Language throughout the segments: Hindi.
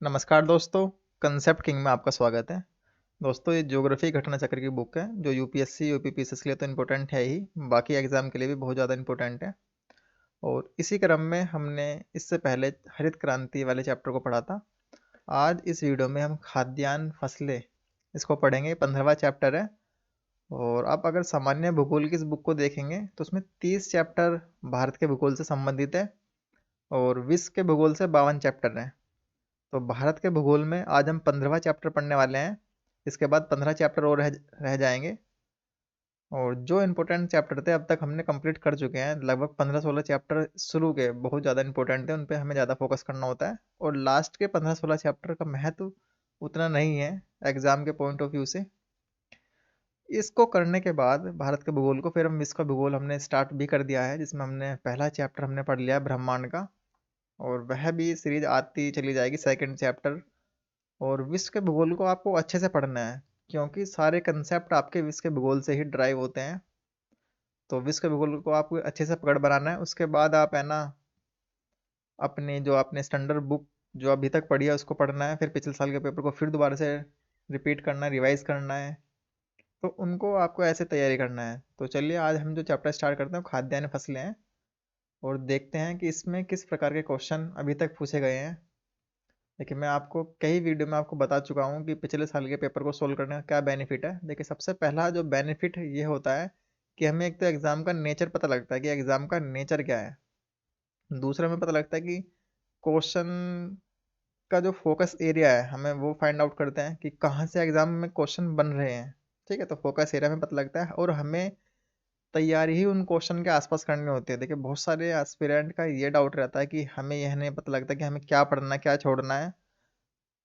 नमस्कार दोस्तों, कंसेप्ट किंग में आपका स्वागत है। दोस्तों, ये ज्योग्राफी घटना चक्र की बुक है जो यूपीएससी यूपीपीएससी के लिए तो इम्पोर्टेंट है ही, बाकी एग्जाम के लिए भी बहुत ज़्यादा इम्पोर्टेंट है। और इसी क्रम में हमने इससे पहले हरित क्रांति वाले चैप्टर को पढ़ा था। आज इस वीडियो में हम खाद्यान्न फसलें इसको पढ़ेंगे। 15वां चैप्टर है। और आप अगर सामान्य भूगोल की इस बुक को देखेंगे तो उसमें 30 चैप्टर भारत के भूगोल से संबंधित है और विश्व के भूगोल से 52 चैप्टर हैं। तो भारत के भूगोल में आज हम 15वां चैप्टर पढ़ने वाले हैं। इसके बाद 15 चैप्टर और रह जाएंगे। और जो इम्पोर्टेंट चैप्टर थे अब तक हमने कंप्लीट कर चुके हैं। लगभग 15-16 चैप्टर शुरू के बहुत ज़्यादा इंपॉर्टेंट थे, उन पे हमें ज़्यादा फोकस करना होता है। और लास्ट के 15-16 चैप्टर का महत्व उतना नहीं है एग्जाम के पॉइंट ऑफ व्यू से। इसको करने के बाद भारत के भूगोल को फिर हम विश्व का भूगोल हमने स्टार्ट भी कर दिया है, जिसमें हमने पहला चैप्टर हमने पढ़ लिया ब्रह्मांड का। और वह भी सीरीज आती चली जाएगी, सेकंड चैप्टर। और विश्व के भूगोल को आपको अच्छे से पढ़ना है, क्योंकि सारे कंसेप्ट आपके विश्व के भूगोल से ही ड्राइव होते हैं। तो विश्व के भूगोल को आपको अच्छे से पकड़ बनाना है। उसके बाद आप है ना, अपने जो आपने स्टैंडर्ड बुक जो अभी तक पढ़ी है उसको पढ़ना है। फिर पिछले साल के पेपर को फिर दोबारा से रिपीट करना है, रिवाइज करना है। तो उनको आपको ऐसे तैयारी करना है। तो चलिए आज हम जो चैप्टर स्टार्ट करते हैं वो खाद्यान्न फसलें हैं। और देखते हैं कि इसमें किस प्रकार के क्वेश्चन अभी तक पूछे गए हैं। देखिए, मैं आपको कई वीडियो में आपको बता चुका हूँ कि पिछले साल के पेपर को सोल्व करने का क्या बेनिफिट है। देखिए, सबसे पहला जो बेनिफिट ये होता है कि हमें एक तो एग्ज़ाम का नेचर पता लगता है कि एग्ज़ाम का नेचर क्या है। दूसरा हमें पता लगता है कि क्वेश्चन का जो फोकस एरिया है हमें वो फाइंड आउट करते हैं कि कहाँ से एग्ज़ाम में क्वेश्चन बन रहे हैं। ठीक है, तो फोकस एरिया में पता लगता है और हमें तैयारी ही उन क्वेश्चन के आसपास करनी होती है। देखिए, बहुत सारे एस्पिरेंट का ये डाउट रहता है कि हमें यह नहीं पता लगता कि हमें क्या पढ़ना है क्या छोड़ना है।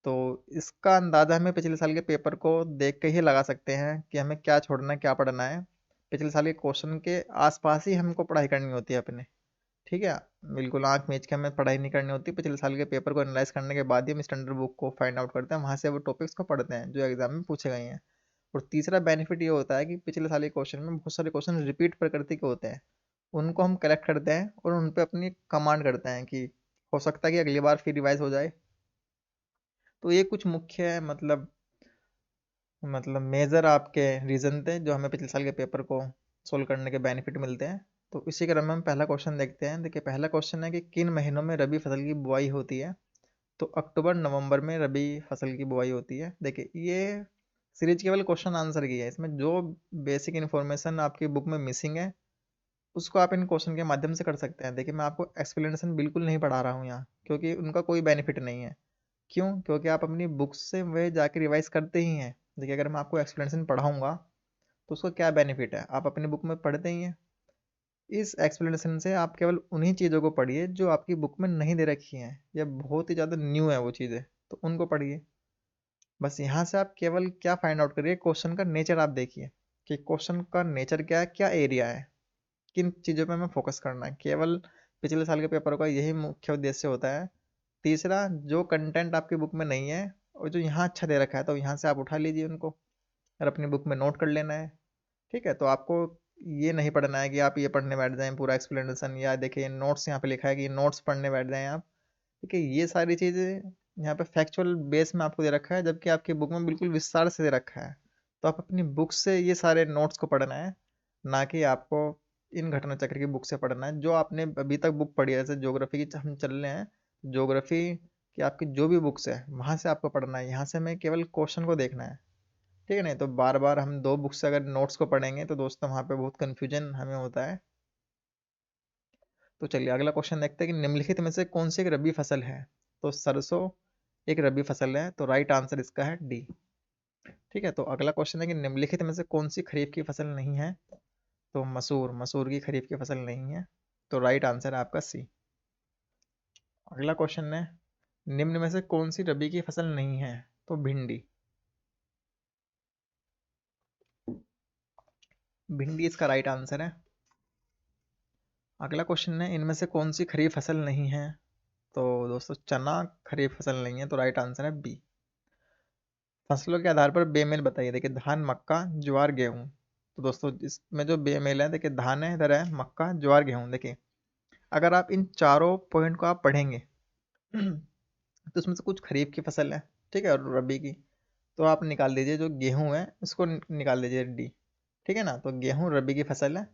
तो इसका अंदाज़ा हमें पिछले साल के पेपर को देख के ही लगा सकते हैं कि हमें क्या छोड़ना है क्या पढ़ना है। पिछले साल के क्वेश्चन के आसपास ही हमको पढ़ाई करनी होती है अपने। ठीक है, बिल्कुल आंख मीच के हमें पढ़ाई नहीं करनी होती। पिछले साल के पेपर को एनालाइज करने के बाद ही हम स्टैंडर्ड बुक को फाइंड आउट करते हैं, वहाँ से वो टॉपिक्स को पढ़ते हैं जो एग्जाम में पूछे गए हैं। और तीसरा बेनिफिट ये होता है कि पिछले साल के क्वेश्चन में बहुत सारे क्वेश्चन रिपीट प्रकृति के होते हैं। उनको हम कलेक्ट करते हैं और उन पर अपनी कमांड करते हैं कि हो सकता है कि अगली बार फिर रिवाइज हो जाए। तो ये कुछ मुख्य है, मतलब मेजर आपके रीजन थे जो हमें पिछले साल के पेपर को सोल्व करने के बेनिफिट मिलते हैं। तो इसी क्रम में हम पहला क्वेश्चन देखते हैं। देखिए, पहला क्वेश्चन है कि किन महीनों में रबी फसल की बुआई होती है। तो अक्टूबर नवंबर में रबी फसल की बुआई होती है। देखिए, ये सीरीज केवल क्वेश्चन आंसर की है। इसमें जो बेसिक इन्फॉर्मेशन आपकी बुक में मिसिंग है उसको आप इन क्वेश्चन के माध्यम से कर सकते हैं। देखिए, मैं आपको एक्सप्लेनेशन बिल्कुल नहीं पढ़ा रहा हूँ यहाँ, क्योंकि उनका कोई बेनिफिट नहीं है। क्यों? क्योंकि आप अपनी बुक से वह जाके रिवाइज करते ही हैं। देखिए, अगर मैं आपको एक्सप्लेनेशन पढ़ाऊंगा तो उसका क्या बेनिफिट है, आप अपनी बुक में पढ़ते ही हैं। इस एक्सप्लेनेशन से आप केवल उन्हीं चीज़ों को पढ़िए जो आपकी बुक में नहीं दे रखी हैं या बहुत ही ज़्यादा न्यू है वो चीज़ें, तो उनको पढ़िए। बस यहाँ से आप केवल क्या फाइंड आउट करिए, क्वेश्चन का नेचर आप देखिए कि क्वेश्चन का नेचर क्या है, क्या एरिया है, किन चीज़ों पे हमें फोकस करना है। केवल पिछले साल के पेपर का यही मुख्य उद्देश्य होता है। तीसरा, जो कंटेंट आपकी बुक में नहीं है और जो यहाँ अच्छा दे रखा है तो यहाँ से आप उठा लीजिए उनको और अपनी बुक में नोट कर लेना है। ठीक है, तो आपको ये नहीं पढ़ना है कि आप ये पढ़ने बैठ जाएं पूरा एक्सप्लेनेशन, या देखिए नोट्स यहाँ पे लिखा है कि नोट्स पढ़ने बैठ जाएं आप। ठीक है, ये सारी चीज़ें यहाँ पे फैक्चुअल बेस में आपको दे रखा है, जबकि आपकी बुक में बिल्कुल विस्तार से दे रखा है। तो आप अपनी बुक से ये सारे नोट्स को पढ़ना है, ना कि आपको इन घटना चक्र की बुक से पढ़ना है। जो आपने अभी तक बुक पढ़ी है, जैसे ज्योग्राफी की हम चल रहे हैं, ज्योग्राफी की आपकी जो भी बुक्स है वहाँ से आपको पढ़ना है। यहाँ से हमें केवल क्वेश्चन को देखना है। ठीक है, नहीं तो बार बार हम दो बुक से अगर नोट्स को पढ़ेंगे तो दोस्तों वहाँ पे बहुत कन्फ्यूजन हमें होता है। तो चलिए अगला क्वेश्चन देखते हैं कि निम्नलिखित में से कौन सी एक रबी फसल है। तो सरसों एक रबी फसल है, तो राइट आंसर इसका है डी। ठीक है, तो अगला क्वेश्चन है कि निम्नलिखित में से कौन सी खरीफ की फसल नहीं है। तो मसूर, मसूर की खरीफ की फसल नहीं है, तो राइट आंसर है आपका सी। अगला क्वेश्चन है निम्न में से कौन सी रबी की फसल नहीं है। तो भिंडी, भिंडी इसका राइट आंसर है। अगला क्वेश्चन है इनमें से कौन सी खरीफ फसल नहीं है। तो दोस्तों चना खरीफ फसल नहीं है, तो राइट आंसर है बी। फसलों के आधार पर बेमेल बताइए। देखिए, धान मक्का ज्वार गेहूं। तो दोस्तों इसमें जो बेमेल है, देखिए धान है इधर, है मक्का ज्वार गेहूं। देखिए, अगर आप इन चारों पॉइंट को आप पढ़ेंगे तो उसमें से कुछ खरीफ की फसल है, ठीक है, और रबी की। तो आप निकाल दीजिए, जो गेहूं है उसको निकाल दीजिए डी। ठीक है ना, तो गेहूं रबी की फसल है,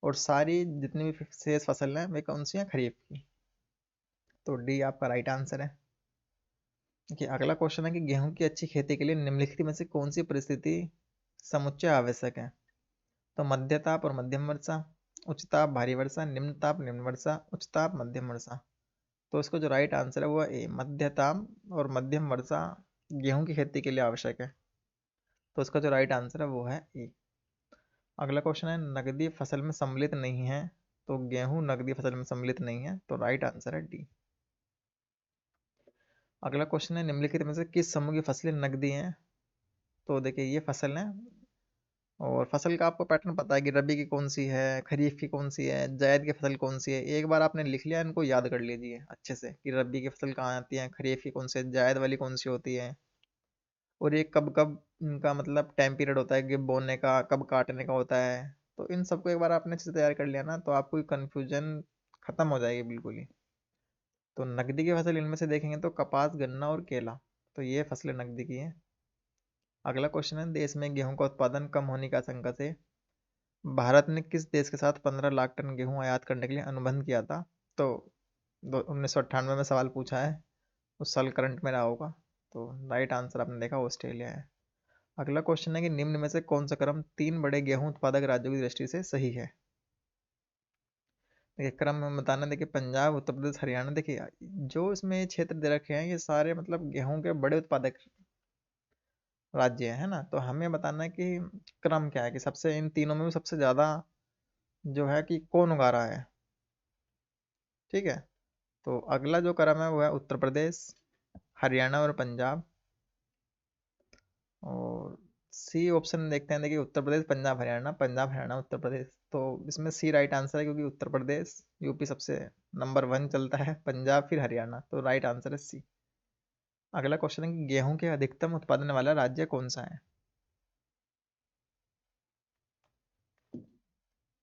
और सारी जितनी भी शेष फसल है वे कौन सी है, खरीफ की। तो डी आपका राइट आंसर है। देखिए अगला क्वेश्चन है कि गेहूं की अच्छी खेती के लिए निम्नलिखित में से कौन सी परिस्थिति समुच्चय आवश्यक है। तो मध्य ताप और मध्यम वर्षा, उच्च ताप भारी वर्षा, निम्न ताप निम्न वर्षा, उच्च ताप मध्यम वर्षा। तो इसका जो राइट आंसर है वो है ए, मध्य ताप और मध्यम वर्षा गेहूं की खेती के लिए आवश्यक है। तो इसका जो राइट आंसर है वो है ए। अगला क्वेश्चन है नकदी फसल में सम्मिलित नहीं है। तो गेहूं नकदी फसल में सम्मिलित नहीं है, तो राइट आंसर है डी। अगला क्वेश्चन है निम्नलिखित में से किस समूह की फसलें नकदी हैं। तो देखिए ये फसल है, और फसल का आपको पैटर्न पता है कि रबी की कौन सी है, खरीफ की कौन सी है, जायद की फसल कौन सी है। एक बार आपने लिख लिया, इनको याद कर लीजिए अच्छे से कि रबी की फसल कहाँ आती है, खरीफ की कौन सी है, जायद वाली कौन सी होती है, और ये कब कब इनका मतलब टाइम पीरियड होता है कि बोने का, कब काटने का होता है। तो इन सबको एक बार आपने अच्छे से तैयार कर लिया ना, तो आपको कन्फ्यूजन खत्म हो जाएगी बिल्कुल ही। तो नकदी की फसल इनमें से देखेंगे तो कपास, गन्ना और केला, तो ये फसलें नकदी की हैं। अगला क्वेश्चन है देश में गेहूं का उत्पादन कम होने की आशंका से भारत ने किस देश के साथ 15 लाख टन गेहूं आयात करने के लिए अनुबंध किया था। तो 1998 में सवाल पूछा है, उस साल करंट में रहा होगा। तो राइट आंसर आपने देखा ऑस्ट्रेलिया है। अगला क्वेश्चन है कि निम्न में से कौन सा क्रम तीन बड़े गेहूं उत्पादक राज्यों की दृष्टि से सही है। देखिए क्रम में बताना, देखिए पंजाब, उत्तर प्रदेश, हरियाणा। देखिए जो इसमें क्षेत्र दे रखे हैं ये सारे मतलब गेहूं के बड़े उत्पादक राज्य है ना। तो हमें बताना है कि क्रम क्या है, कि सबसे इन तीनों में भी सबसे ज्यादा जो है कि कौन उगा रहा है। ठीक है, तो अगला जो क्रम है वो है उत्तर प्रदेश, हरियाणा और पंजाब। और सी ऑप्शन देखते हैं, देखिए उत्तर प्रदेश, पंजाब, हरियाणा, पंजाब, हरियाणा, उत्तर प्रदेश। तो इसमें सी राइट आंसर है, क्योंकि उत्तर प्रदेश यूपी सबसे नंबर 1 चलता है, पंजाब फिर हरियाणा। तो राइट आंसर है सी। अगला क्वेश्चन है कि गेहूं के अधिकतम उत्पादन वाला राज्य कौन सा है।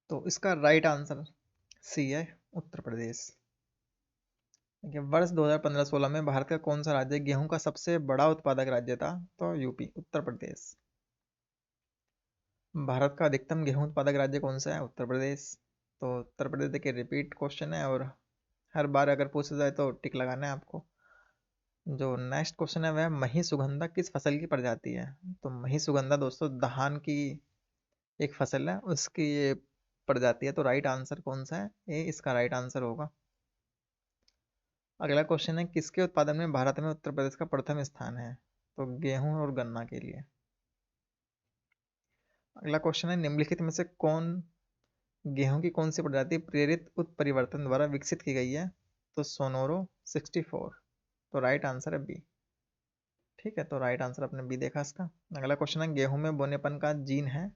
तो इसका राइट आंसर सी है, उत्तर प्रदेश। देखिए वर्ष 2015-16 में भारत का कौन सा राज्य गेहूं का सबसे बड़ा उत्पादक राज्य था। तो यूपी, उत्तर प्रदेश। भारत का अधिकतम गेहूं उत्पादक राज्य कौन सा है, उत्तर प्रदेश। तो उत्तर प्रदेश देखिए रिपीट क्वेश्चन है, और हर बार अगर पूछा जाए तो टिक लगाना है आपको। जो नेक्स्ट क्वेश्चन है वह मही सुगंधा किस फसल की प्रजाति है। तो मही सुगंधा दोस्तों धान की एक फसल है, उसकी ये प्रजाति है। तो राइट आंसर कौन सा है, ए इसका राइट आंसर होगा। अगला क्वेश्चन है किसके उत्पादन में भारत में उत्तर प्रदेश का प्रथम स्थान है। तो गेहूं और गन्ना के लिए। अगला क्वेश्चन है निम्नलिखित में से कौन गेहूं की कौन सी प्रजाति प्रेरित उत्परिवर्तन द्वारा विकसित की गई है। तो सोनोरो 64। तो राइट आंसर है बी। ठीक है, तो राइट आंसर आपने बी देखा इसका। अगला क्वेश्चन है गेहूं में बोनेपन का जीन है।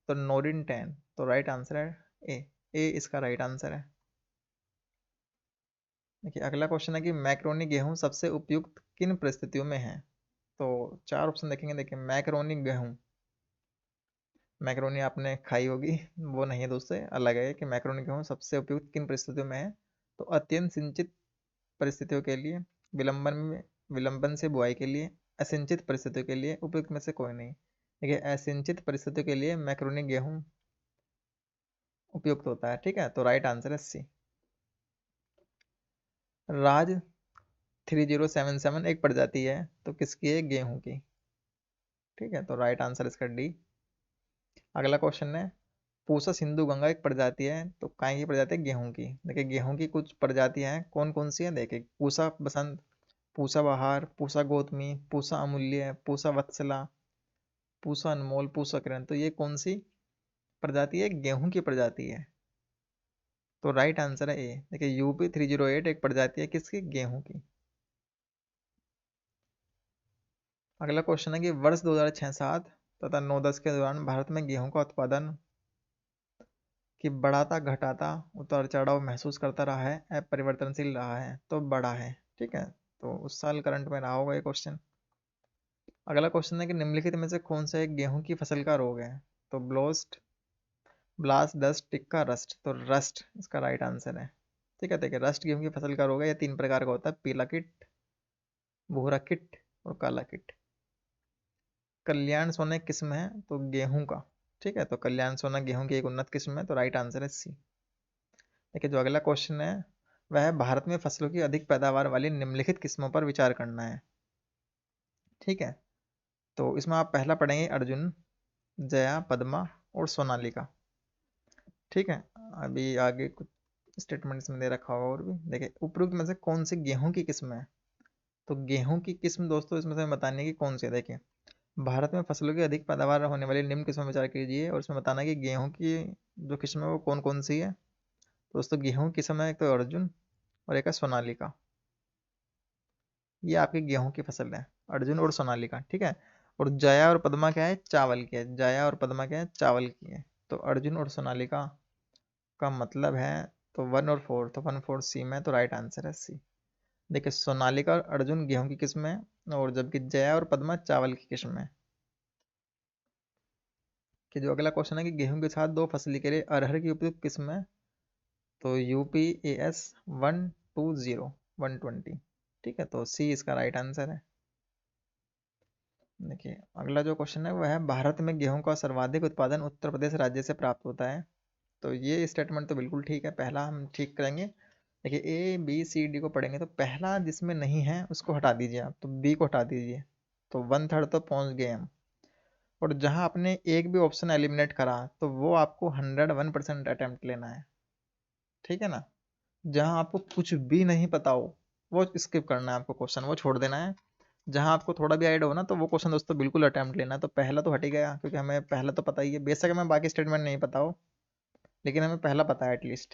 तो नोरिन 10। तो राइट आंसर है ए। ए इसका राइट आंसर है। देखिए अगला क्वेश्चन है कि मैक्रोनी गेहूं सबसे उपयुक्त किन परिस्थितियों में है। तो चार ऑप्शन देखेंगे। देखिए मैक्रोनी गेहूं, मैक्रोनी आपने खाई होगी, वो नहीं है दोस्तों, अलग है कि मैक्रोनी गेहूं सबसे उपयुक्त किन परिस्थितियों में है। तो अत्यंत सिंचित परिस्थितियों के लिए, विलंबन में, विलंबन से बुआई के लिए, असिंचित परिस्थितियों के लिए, उपयुक्त में से कोई नहीं। देखिए असिंचित परिस्थितियों के लिए मैक्रोनी गेहूं उपयुक्त होता है। ठीक है, तो राइट आंसर है सी। राज 3077 एक प्रजाति है, तो किसकी है, गेहूं की। ठीक है, तो राइट आंसर इसका डी। अगला क्वेश्चन है पूसा सिंधु गंगा एक प्रजाति है, तो काय की प्रजाति है, गेहूं की। देखिए गेहूं की कुछ प्रजातियां हैं, कौन कौन सी हैं, देखिए पूसा बसंत, पूसा बहार, पूसा गौतमी, पूसा अमूल्य, पूसा वत्सला, पूसा अनमोल, पूसा किरण। तो ये कौन सी प्रजाति है, गेहूं की प्रजाति है। तो राइट आंसर है ए। देखिए यूपी 308 एक प्रजाति है किसकी, गेहूं की। अगला क्वेश्चन है कि वर्ष 2006-07 तथा 9-10 के दौरान भारत में गेहूं का उत्पादन कि बढ़ाता घटाता उतार चढ़ाव महसूस करता रहा है, अपरिवर्तनशील रहा है। तो बड़ा है। ठीक है, तो उस साल करंट में रहा होगा ये क्वेश्चन। अगला क्वेश्चन है कि निम्नलिखित में से कौन सा एक गेहूं की फसल का रोग है। तो ब्लोस्ट, ब्लास्ट, डस्ट, टिक्का, रस्ट। तो रस्ट इसका राइट आंसर है। ठीक है, देखिए रस्ट गेहूं की फसल का रोग है, ये 3 प्रकार का होता है, पीला कीट, भूरा किट और काला किट। कल्याण सोना एक किस्म है तो गेहूं का, ठीक है, तो कल्याण सोना गेहूं की एक उन्नत किस्म है, तो राइट आंसर है सी। देखिए जो अगला क्वेश्चन है वह है भारत में फसलों की अधिक पैदावार वाली निम्नलिखित किस्मों पर विचार करना है, ठीक है। तो इसमें आप पहला पढ़ेंगे अर्जुन, जया, पद्मा और सोनालिका, ठीक है। अभी आगे कुछ स्टेटमेंट इसमें दे रखा होगा और भी। देखिए उपरोक्त में से कौन सी गेहूं की किस्म है, तो गेहूं की किस्म दोस्तों इसमें से बताने की कौन सी है। देखिए भारत में फसलों की अधिक पैदावार होने वाली निम्न किस्मों पर विचार कीजिए और इसमें बताना है कि गेहूं की जो किस्म है वो कौन कौन सी है। तो दोस्तों गेहूं की किस्म है एक तो अर्जुन और एक है सोनालिका। ये आपकी गेहूं की फसल है, अर्जुन और सोनालिका, ठीक है। और जया और पद्मा क्या है, चावल की है। जया और पद्मा क्या है, चावल की है। तो अर्जुन और सोनालिका का मतलब है, तो 1 और 4, तो 1 4 सी में, तो राइट आंसर है सी। देखिए सोनालिका और अर्जुन गेहूं की किस्म है, और जबकि जया और पद्मा चावल की किस्म है। कि जो अगला क्वेश्चन है कि गेहूं के साथ दो फसली के लिए अरहर की उपयुक्त किस्म है, तो UPAS 120 120, ठीक है, तो सी इसका राइट आंसर है। देखिए अगला जो क्वेश्चन है वह है भारत में गेहूं का सर्वाधिक उत्पादन उत्तर प्रदेश राज्य से प्राप्त होता है। तो ये स्टेटमेंट तो बिल्कुल ठीक है, पहला हम ठीक करेंगे। देखिए ABCD को पढ़ेंगे तो पहला जिसमें नहीं है उसको हटा दीजिए आप, तो बी को हटा दीजिए, तो 1/3 तो पहुंच गए हम। और जहां आपने एक भी ऑप्शन एलिमिनेट करा तो वो आपको 101% अटेम्प्ट लेना है, ठीक है ना। जहां आपको कुछ भी नहीं पता हो वो स्किप करना है आपको, क्वेश्चन वो छोड़ देना है। जहां आपको थोड़ा भी आइडिया हो ना तो वो क्वेश्चन दोस्तों बिल्कुल अटेम्प्ट लेना है। तो पहला तो हट ही गया क्योंकि हमें पहला तो पता ही है, बेशक हमें बाकी स्टेटमेंट नहीं पता हो लेकिन हमें पहला पता है एटलीस्ट।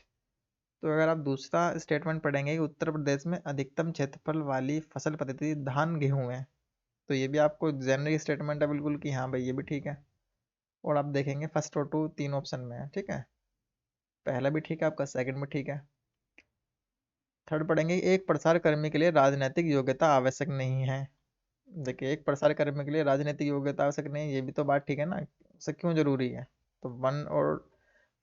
तो अगर आप दूसरा स्टेटमेंट पढ़ेंगे कि उत्तर प्रदेश में अधिकतम क्षेत्रफल वाली फसल पद्धति धान गेहूं है, तो ये भी आपको जेनरिक स्टेटमेंट है बिल्कुल कि हाँ भाई ये भी ठीक है। और आप देखेंगे फर्स्ट और टू तीन ऑप्शन में है, ठीक है। पहला भी ठीक है आपका, सेकंड भी ठीक है। थर्ड पढ़ेंगे एक प्रसार कर्मी के लिए राजनीतिक योग्यता आवश्यक नहीं है। देखिए एक प्रसार कर्मी के लिए राजनीतिक योग्यता आवश्यक नहीं है, ये भी तो बात ठीक है ना, उसे क्यों जरूरी है। तो वन और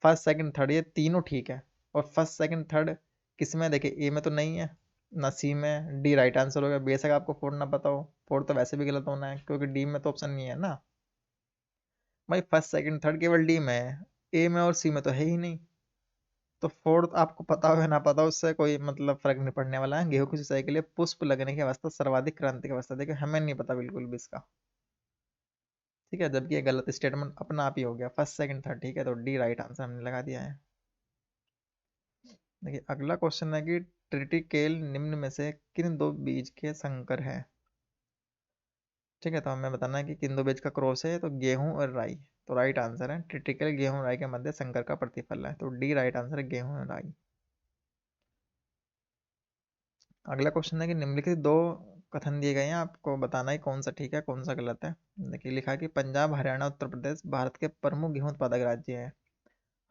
फर्स्ट सेकंड थर्ड ये तीनों ठीक है। और फर्स्ट सेकंड थर्ड किसमें, देखिए ए में तो नहीं है ना सी में, डी राइट आंसर हो गया। बेशक आपको फोर ना पता हो, फोर तो वैसे भी गलत होना है क्योंकि डी में तो ऑप्शन नहीं है ना भाई। फर्स्ट सेकंड थर्ड केवल डी में है, ए में और सी में तो है ही नहीं। तो फोर्थ आपको पता हो या ना पता हो उससे कोई मतलब फर्क नहीं पड़ने वाला है। गेहूं की सिंचाई के लिए पुष्प लगने की अवस्था सर्वाधिक क्रांति की अवस्था, देखिए हमें नहीं पता बिल्कुल भी इसका, ठीक है। जबकि ये गलत स्टेटमेंट अपना आप ही हो गया, फर्स्ट सेकंड थर्ड, ठीक है, तो डी राइट आंसर हमने लगा दिया है। देखिए अगला क्वेश्चन है कि ट्रिटिकेल निम्न में से किन दो बीज के संकर है, ठीक है। तो हमें बताना है कि किन दो बीज का क्रॉस है, तो गेहूं और राई। तो राइट आंसर है ट्रिटिकल गेहूं और राई के मध्य संकर का प्रतिफल है, तो डी राइट आंसर है गेहूं और राई। अगला क्वेश्चन है कि निम्नलिखित दो कथन दिए गए हैं, आपको बताना है कौन सा ठीक है कौन सा गलत है। देखिए लिखा है कि पंजाब हरियाणा उत्तर प्रदेश भारत के प्रमुख गेहूं उत्पादक राज्य है।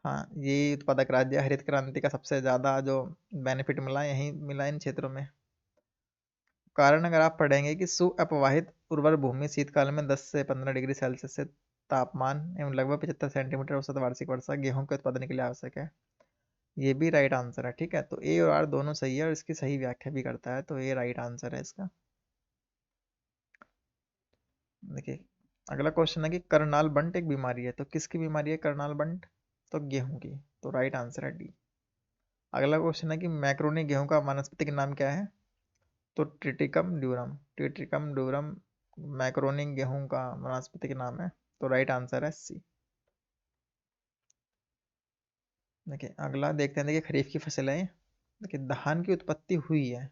हाँ ये उत्पादक राज्य है, हरित क्रांति का सबसे ज़्यादा जो बेनिफिट मिला यहीं मिला इन क्षेत्रों में। कारण अगर आप पढ़ेंगे कि सुअपवाहित उर्वर भूमि शीतकाल में 10 से 15 डिग्री सेल्सियस से तापमान एवं लगभग 75 सेंटीमीटर औसत वार्षिक वर्षा गेहूं के उत्पादन के लिए आवश्यक है। ये भी राइट आंसर है, ठीक है। तो ए और आर दोनों सही है और इसकी सही व्याख्या भी करता है, तो ये राइट आंसर है इसका। देखिए अगला क्वेश्चन है कि करनाल बंट एक बीमारी है, तो किसकी बीमारी है करनाल बंट, तो गेहूं की, तो राइट आंसर है डी। अगला क्वेश्चन है कि मैक्रोनी गेहूं का वानस्पतिक नाम क्या है, तो Triticum durum. Triticum durum macaroni गेहूं का वानस्पतिक नाम है, तो राइट आंसर है सी। देखिए अगला देखते हैं, देखिए खरीफ की फसल है। देखिए धान की उत्पत्ति हुई है।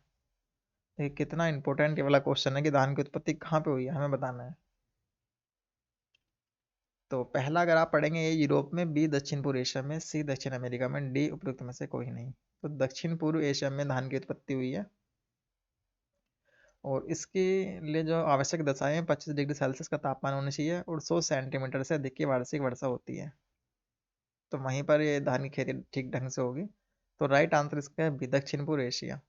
देखिए कितना इंपॉर्टेंट ये वाला क्वेश्चन है कि धान की उत्पत्ति कहाँ पे हुई है हमें बताना है। तो पहला अगर आप पढ़ेंगे ए यूरोप में, बी दक्षिण पूर्व एशिया में, सी दक्षिण अमेरिका में, डी उपयुक्त में से कोई नहीं। तो दक्षिण पूर्व एशिया में धान की उत्पत्ति हुई है। और इसके लिए जो आवश्यक दशाएं हैं, 25 डिग्री सेल्सियस का तापमान होना चाहिए और 100 सेंटीमीटर से अधिक की वार्षिक वर्षा होती है। तो वहीं पर ये धान की खेती ठीक ढंग से होगी। तो राइट आंसर इसका है बी दक्षिण पूर्व एशिया।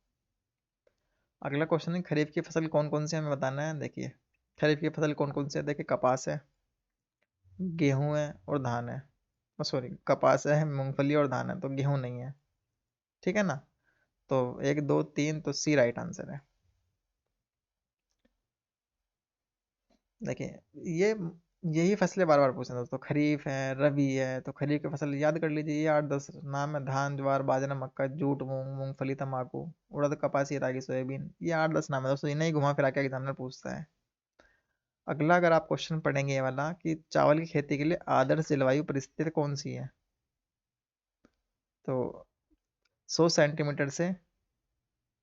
अगला क्वेश्चन है खरीफ की फसल कौन कौन सी हमें बताना है। देखिए खरीफ की फसल कौन कौन सी है, देखिए कपास है, गेहूं है और धान है। सॉरी कपास है, मूंगफली और धान है, तो गेहूं नहीं है, ठीक है ना। तो एक दो तीन, तो सी राइट आंसर है। देखिए, ये यही फसलें बार बार पूछते हैं दोस्तों। खरीफ है, रबी है, तो खरीफ की फसल याद कर लीजिए, ये 8-10 नाम है। धान, ज्वार, बाजरा, मक्का, जूट, मूंग, मूंगफली, तंबाकू, उड़द, कपास, रागी, सोयाबीन, ये 8-10 नाम है दोस्तों। इन्हें ही घुमा फिरा के एग्जामिनर पूछता है। अगला अगर आप क्वेश्चन पढ़ेंगे ये वाला कि चावल की खेती के लिए आदर्श जलवायु परिस्थिति कौन सी है, तो 100 सेंटीमीटर से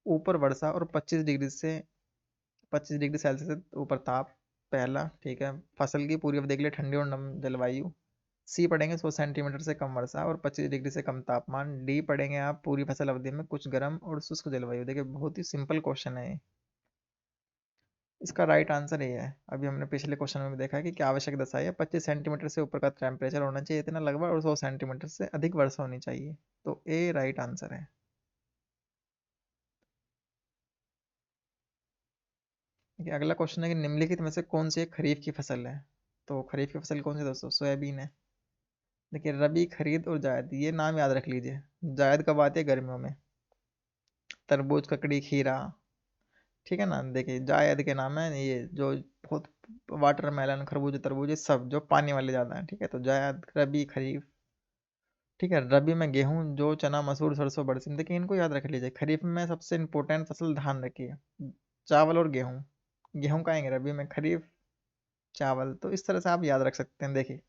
ऊपर वर्षा और 25 डिग्री सेल्सियस से ऊपर ताप, पहला। ठीक है, फसल की पूरी अवधि के लिए ठंडी और नम जलवायु। सी पढ़ेंगे 100 सेंटीमीटर से कम वर्षा और 25 डिग्री से कम तापमान। डी पढ़ेंगे आप पूरी फसल अवधि में कुछ गर्म और शुष्क जलवायु। देखिए, बहुत ही सिंपल क्वेश्चन है ये। इसका राइट आंसर ये है। अभी हमने पिछले क्वेश्चन में भी देखा है कि क्या आवश्यक दशा है, 25 सेंटीमीटर से ऊपर का टेम्परेचर होना चाहिए इतना लगभग, और 100 सेंटीमीटर से अधिक वर्षा होनी चाहिए। तो ए राइट आंसर है। देखिए, अगला क्वेश्चन है कि निम्नलिखित में से कौन सी एक खरीफ की फसल है। तो खरीफ की फसल कौन सी है दोस्तों? सोयाबीन है। देखिए, रबी, खरीद और जायद, ये नाम याद रख लीजिए। जायद कब आती है? गर्मियों में। तरबूज, ककड़ी, खीरा। ठीक है ना। देखिए, जायद के नाम है ये जो बहुत, वाटरमेलन, खरबूज, तरबूज, ये सब जो पानी वाले ज़्यादा हैं। ठीक है, तो जायद, रबी, खरीफ। ठीक है, रबी में गेहूं, जौ, चना, मसूर, सरसों, बरसीम। देखिए, इनको याद रख लीजिए। खरीफ में सबसे इंपॉर्टेंट फसल ध्यान रखिए, चावल और गेहूं। गेहूं का आएंगे रबी में, खरीफ चावल। तो इस तरह से आप याद रख सकते हैं। देखिए,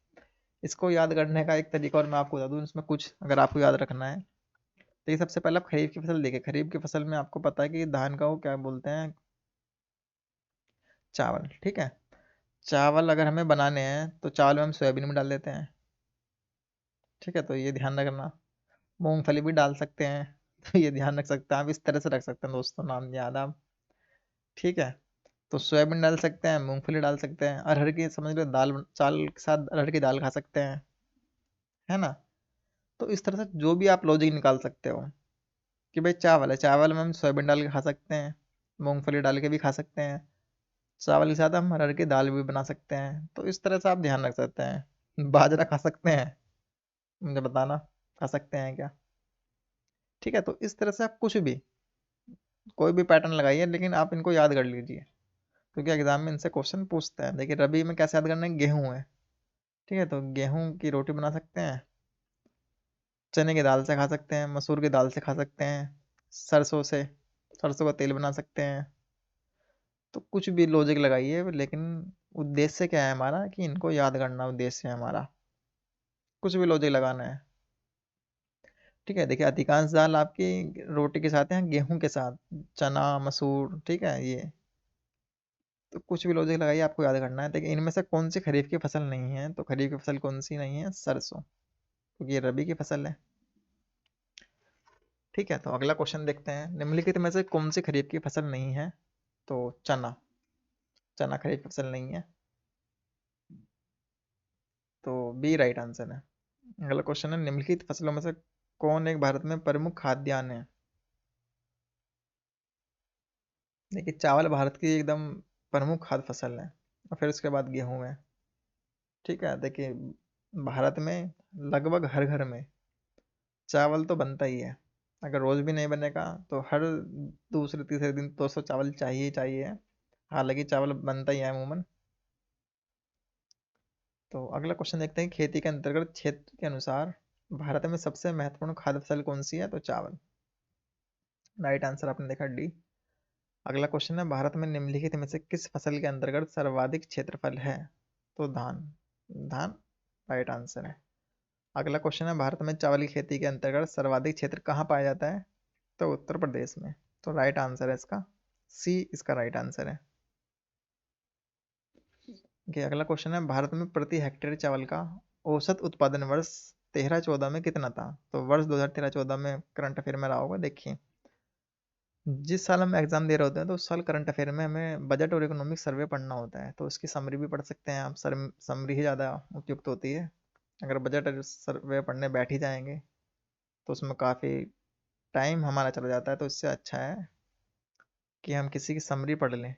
इसको याद करने का एक तरीका और मैं आपको बता दूं, इसमें कुछ अगर आपको याद रखना है। तो ये सबसे पहले आप खरीफ की फसल देखिए। खरीफ की फसल में आपको पता है कि धान का वो क्या बोलते हैं, चावल। ठीक है, चावल अगर हमें बनाने हैं तो चावल में हम सोयाबीन भी डाल देते हैं। ठीक है, तो ये ध्यान रखना। मूंगफली भी डाल सकते हैं। तो ये ध्यान रख सकते हैं आप, इस तरह से रख सकते हैं दोस्तों, नाम याद आप। ठीक है, तो सोयाबीन डाल सकते हैं, मूंगफली डाल सकते हैं, अरहर की समझ लो दाल, चावल के साथ अरहर की दाल खा सकते हैं, है ना। तो इस तरह से जो भी आप लॉजिक निकाल सकते हो कि भाई चावल है, चावल में हम सोयाबीन डाल के खा सकते हैं, मूंगफली डाल के भी खा सकते हैं, चावल के साथ हम अरहर की दाल भी बना सकते हैं। तो इस तरह से आप ध्यान रख सकते हैं। बाजरा खा सकते हैं, मुझे बताना, खा सकते हैं क्या? ठीक है, तो इस तरह से आप कुछ भी, कोई भी पैटर्न लगाइए, लेकिन आप इनको याद कर लीजिए क्योंकि एग्जाम में इनसे क्वेश्चन पूछते हैं। देखिए, रबी में कैसे याद करना है, गेहूं है। ठीक है, तो गेहूं की रोटी बना सकते हैं, चने की दाल से खा सकते हैं, मसूर की दाल से खा सकते हैं, सरसों से, सरसों का तेल बना सकते हैं। तो कुछ भी लॉजिक लगाइए, लेकिन उद्देश्य क्या है हमारा, कि इनको याद करना उद्देश्य है हमारा। कुछ भी लॉजिक लगाना है। ठीक है, देखिए, अधिकांश दाल आपकी रोटी के साथ है, गेहूं के साथ, चना, मसूर। ठीक है, ये तो कुछ भी लॉजिक लगाइए, आपको याद करना है। देखिए, इनमें से कौन सी खरीफ की फसल नहीं है, तो खरीफ की फसल कौन सी नहीं है? सरसों, क्योंकि ये रबी की फसल है। ठीक है, तो अगला क्वेश्चन देखते हैं। निम्नलिखित में से कौन सी खरीफ की फसल नहीं है? तो चना, चना खरीफ की फसल नहीं है। तो बी राइट आंसर है। अगला क्वेश्चन है, निम्नलिखित फसलों में से कौन एक भारत में प्रमुख खाद्यान्न है? देखिए, चावल भारत की एकदम प्रमुख खाद्य फसल है, और फिर उसके बाद गेहूं है। ठीक है, देखिए, भारत में लगभग हर घर में चावल तो बनता ही है। अगर रोज भी नहीं बनेगा तो हर दूसरे तीसरे दिन तो चावल चाहिए ही चाहिए। हालांकि चावल बनता ही है अमूमन। तो अगला क्वेश्चन देखते हैं, खेती के अंतर्गत क्षेत्र के अनुसार भारत में सबसे महत्वपूर्ण खाद्य फसल कौन सी है? तो चावल। राइट आंसर आपने देखा, डी। अगला क्वेश्चन है, भारत में निम्नलिखित में से किस फसल के अंतर्गत सर्वाधिक क्षेत्रफल है? तो धान, धान राइट आंसर है। अगला क्वेश्चन है, भारत में चावल की खेती के अंतर्गत सर्वाधिक क्षेत्र कहाँ पाया जाता है? तो उत्तर प्रदेश में। तो राइट आंसर है इसका, सी इसका राइट आंसर है। ओके, अगला क्वेश्चन है, भारत में प्रति हेक्टेयर चावल का औसत उत्पादन वर्ष 13-14 में कितना था? तो वर्ष 2013-14 में करंट अफेयर में रहा होगा, देखिए। जिस साल हम एग्जाम दे रहे होते हैं तो उस साल करंट अफेयर में हमें बजट और इकोनॉमिक सर्वे पढ़ना होता है, तो उसकी समरी भी पढ़ सकते हैं आप। समरी ही ज़्यादा उपयुक्त होती है। अगर बजट और सर्वे पढ़ने बैठ ही जाएंगे तो उसमें काफ़ी टाइम हमारा चला जाता है, तो इससे अच्छा है कि हम किसी की समरी पढ़ लें,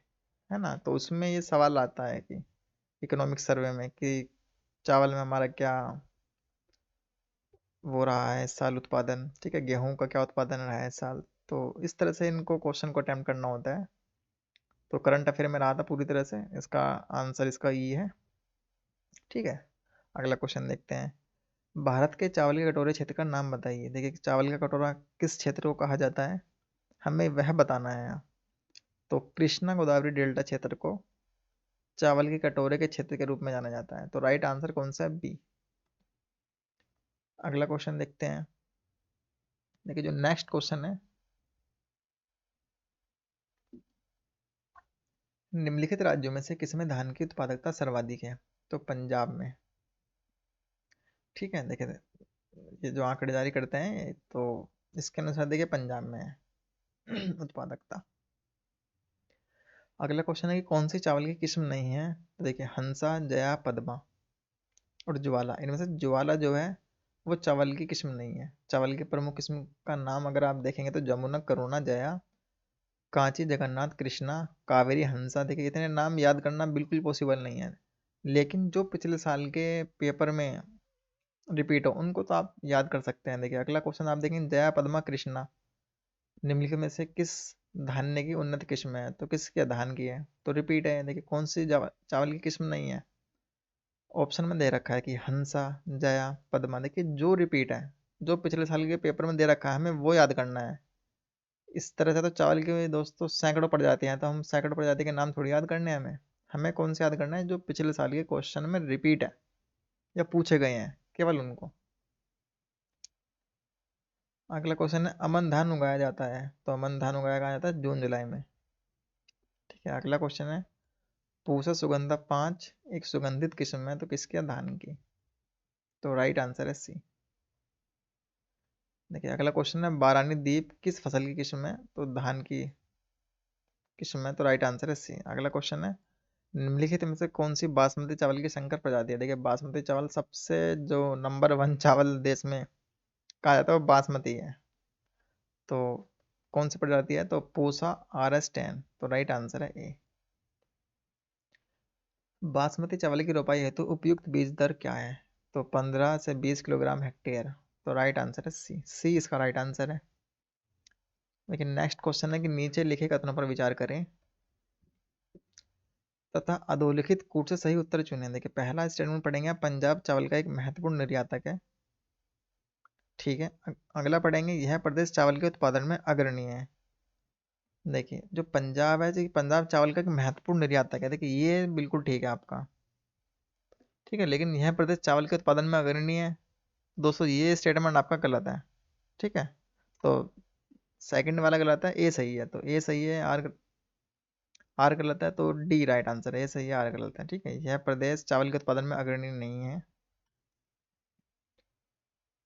है ना। तो उसमें ये सवाल आता है कि इकोनॉमिक सर्वे में कि चावल में हमारा क्या वो रहा है इस साल उत्पादन। ठीक है, गेहूं का क्या उत्पादन रहा है इस साल। तो इस तरह से इनको क्वेश्चन को अटेम्प्ट करना होता है। तो करंट अफेयर में रहा था पूरी तरह से, इसका आंसर इसका ई है। ठीक है, अगला क्वेश्चन देखते हैं। भारत के चावल के कटोरे क्षेत्र का नाम बताइए। देखिए, चावल का कटोरा किस क्षेत्र को कहा जाता है, हमें वह बताना है यहाँ। तो कृष्णा गोदावरी डेल्टा क्षेत्र को चावल के कटोरे के क्षेत्र के रूप में जाना जाता है। तो राइट आंसर कौन सा है, बी। अगला क्वेश्चन देखते हैं। देखिए, जो नेक्स्ट क्वेश्चन है, निम्नलिखित राज्यों में से किसमें धान की उत्पादकता सर्वाधिक है। तो पंजाब में। ठीक है, देखिए ये जो आंकड़े जारी करते हैं, तो इसके अनुसार देखिए पंजाब में है उत्पादकता। अगला क्वेश्चन है कि कौन सी चावल की किस्म नहीं है। तो देखिए, हंसा, जया, पद्मा और ज्वाला, इनमें से ज्वाला जो है वो चावल की किस्म नहीं है। चावल की प्रमुख किस्म का नाम अगर आप देखेंगे तो जमुना, करुणा, जया, कांची, जगन्नाथ, कृष्णा, कावेरी, हंसा। देखिए, इतने नाम याद करना बिल्कुल पॉसिबल नहीं है, लेकिन जो पिछले साल के पेपर में रिपीट हो उनको तो आप याद कर सकते हैं। देखिए, अगला क्वेश्चन आप देखेंगे, जया, पद्मा, कृष्णा निम्नलिखित में से किस धान्य की उन्नत किस्म है। तो किसके धान की है, तो रिपीट है। देखिए, कौन सी चावल की किस्म नहीं है, ऑप्शन में दे रखा है कि हंसा, जया, पद्मा। देखिए, जो रिपीट है, जो पिछले साल के पेपर में दे रखा है, हमें वो याद करना है। इस तरह से तो चावल के दोस्तों सैकड़ों प्रजाति हैं, तो हम सैकड़ों प्रजाति के नाम थोड़ी याद करने हैं हमें। हमें कौन से याद करना है, जो पिछले साल के क्वेश्चन में रिपीट है या पूछे गए हैं, केवल उनको। अगला क्वेश्चन है, अमन धान उगाया जाता है। तो अमन धान उगाया कहा जाता है जून जुलाई में। ठीक है, अगला क्वेश्चन है, पूसा सुगंधा 5 एक सुगंधित किस्म है, तो किसके है, धान की। तो राइट आंसर है सी। देखिए, अगला क्वेश्चन है, बारानी दीप किस फसल की किस्म है। तो धान की किस्म है, तो राइट आंसर है सी। अगला क्वेश्चन है, निम्नलिखित में से कौन सी बासमती चावल की संकर प्रजाति है। देखिए, बासमती चावल सबसे जो नंबर 1 चावल देश में कहा जाता है वो बासमती है। तो कौन सी प्रजाति है, तो पूसा RS10। तो राइट आंसर है ए। बासमती चावल की रोपाई हेतु उपयुक्त बीज दर क्या है। तो 15 से 20 किलोग्राम हेक्टेयर। तो राइट आंसर है सी। सी इसका राइट आंसर है। लेकिन नेक्स्ट क्वेश्चन है कि नीचे लिखे कथनों पर विचार करें तथा अधोलिखित कूट से सही उत्तर चुनें। देखिए, पहला स्टेटमेंट पढ़ेंगे आप, पंजाब चावल का एक महत्वपूर्ण निर्यातक है। ठीक है, अगला पढ़ेंगे, यह प्रदेश चावल के उत्पादन में अग्रणी है। देखिए, जो पंजाब है, जो पंजाब चावल का एक महत्वपूर्ण निर्यातक है, देखिए ये बिल्कुल ठीक है आपका। ठीक है, लेकिन यह प्रदेश चावल के उत्पादन में अग्रणी है, दोस्तों ये स्टेटमेंट आपका गलत है। ठीक है, तो सेकंड वाला गलत है, ए सही है। तो ए सही है, आर गलत है, तो डी राइट आंसर है। ए सही है, आर गलत है। ठीक है, यह प्रदेश चावल के उत्पादन में अग्रणी नहीं है।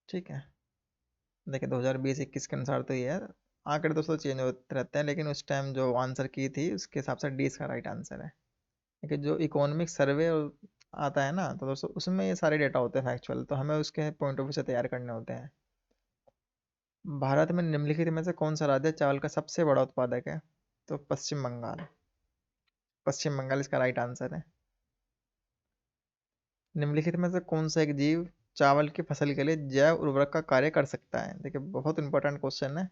ठीक है, देखिए 2020-21 के अनुसार तो ये है। आंकड़े दोस्तों चेंज होते रहते हैं, लेकिन उस टाइम जो आंसर की थी उसके हिसाब से डी इसका राइट आंसर है। देखिए, जो इकोनॉमिक सर्वे आता है ना, तो दोस्तों उसमें ये सारे डेटा होते हैं फैक्चुअल, तो हमें उसके पॉइंट ऑफ व्यू से तैयार करने होते हैं। भारत में निम्नलिखित में से कौन सा राज्य चावल का सबसे बड़ा उत्पादक है। तो पश्चिम बंगाल। पश्चिम बंगाल इसका राइट आंसर है। निम्नलिखित में से कौन सा एक जीव चावल की फसल के लिए जैव उर्वरक का कार्य कर सकता है। देखिए, बहुत इंपॉर्टेंट क्वेश्चन है।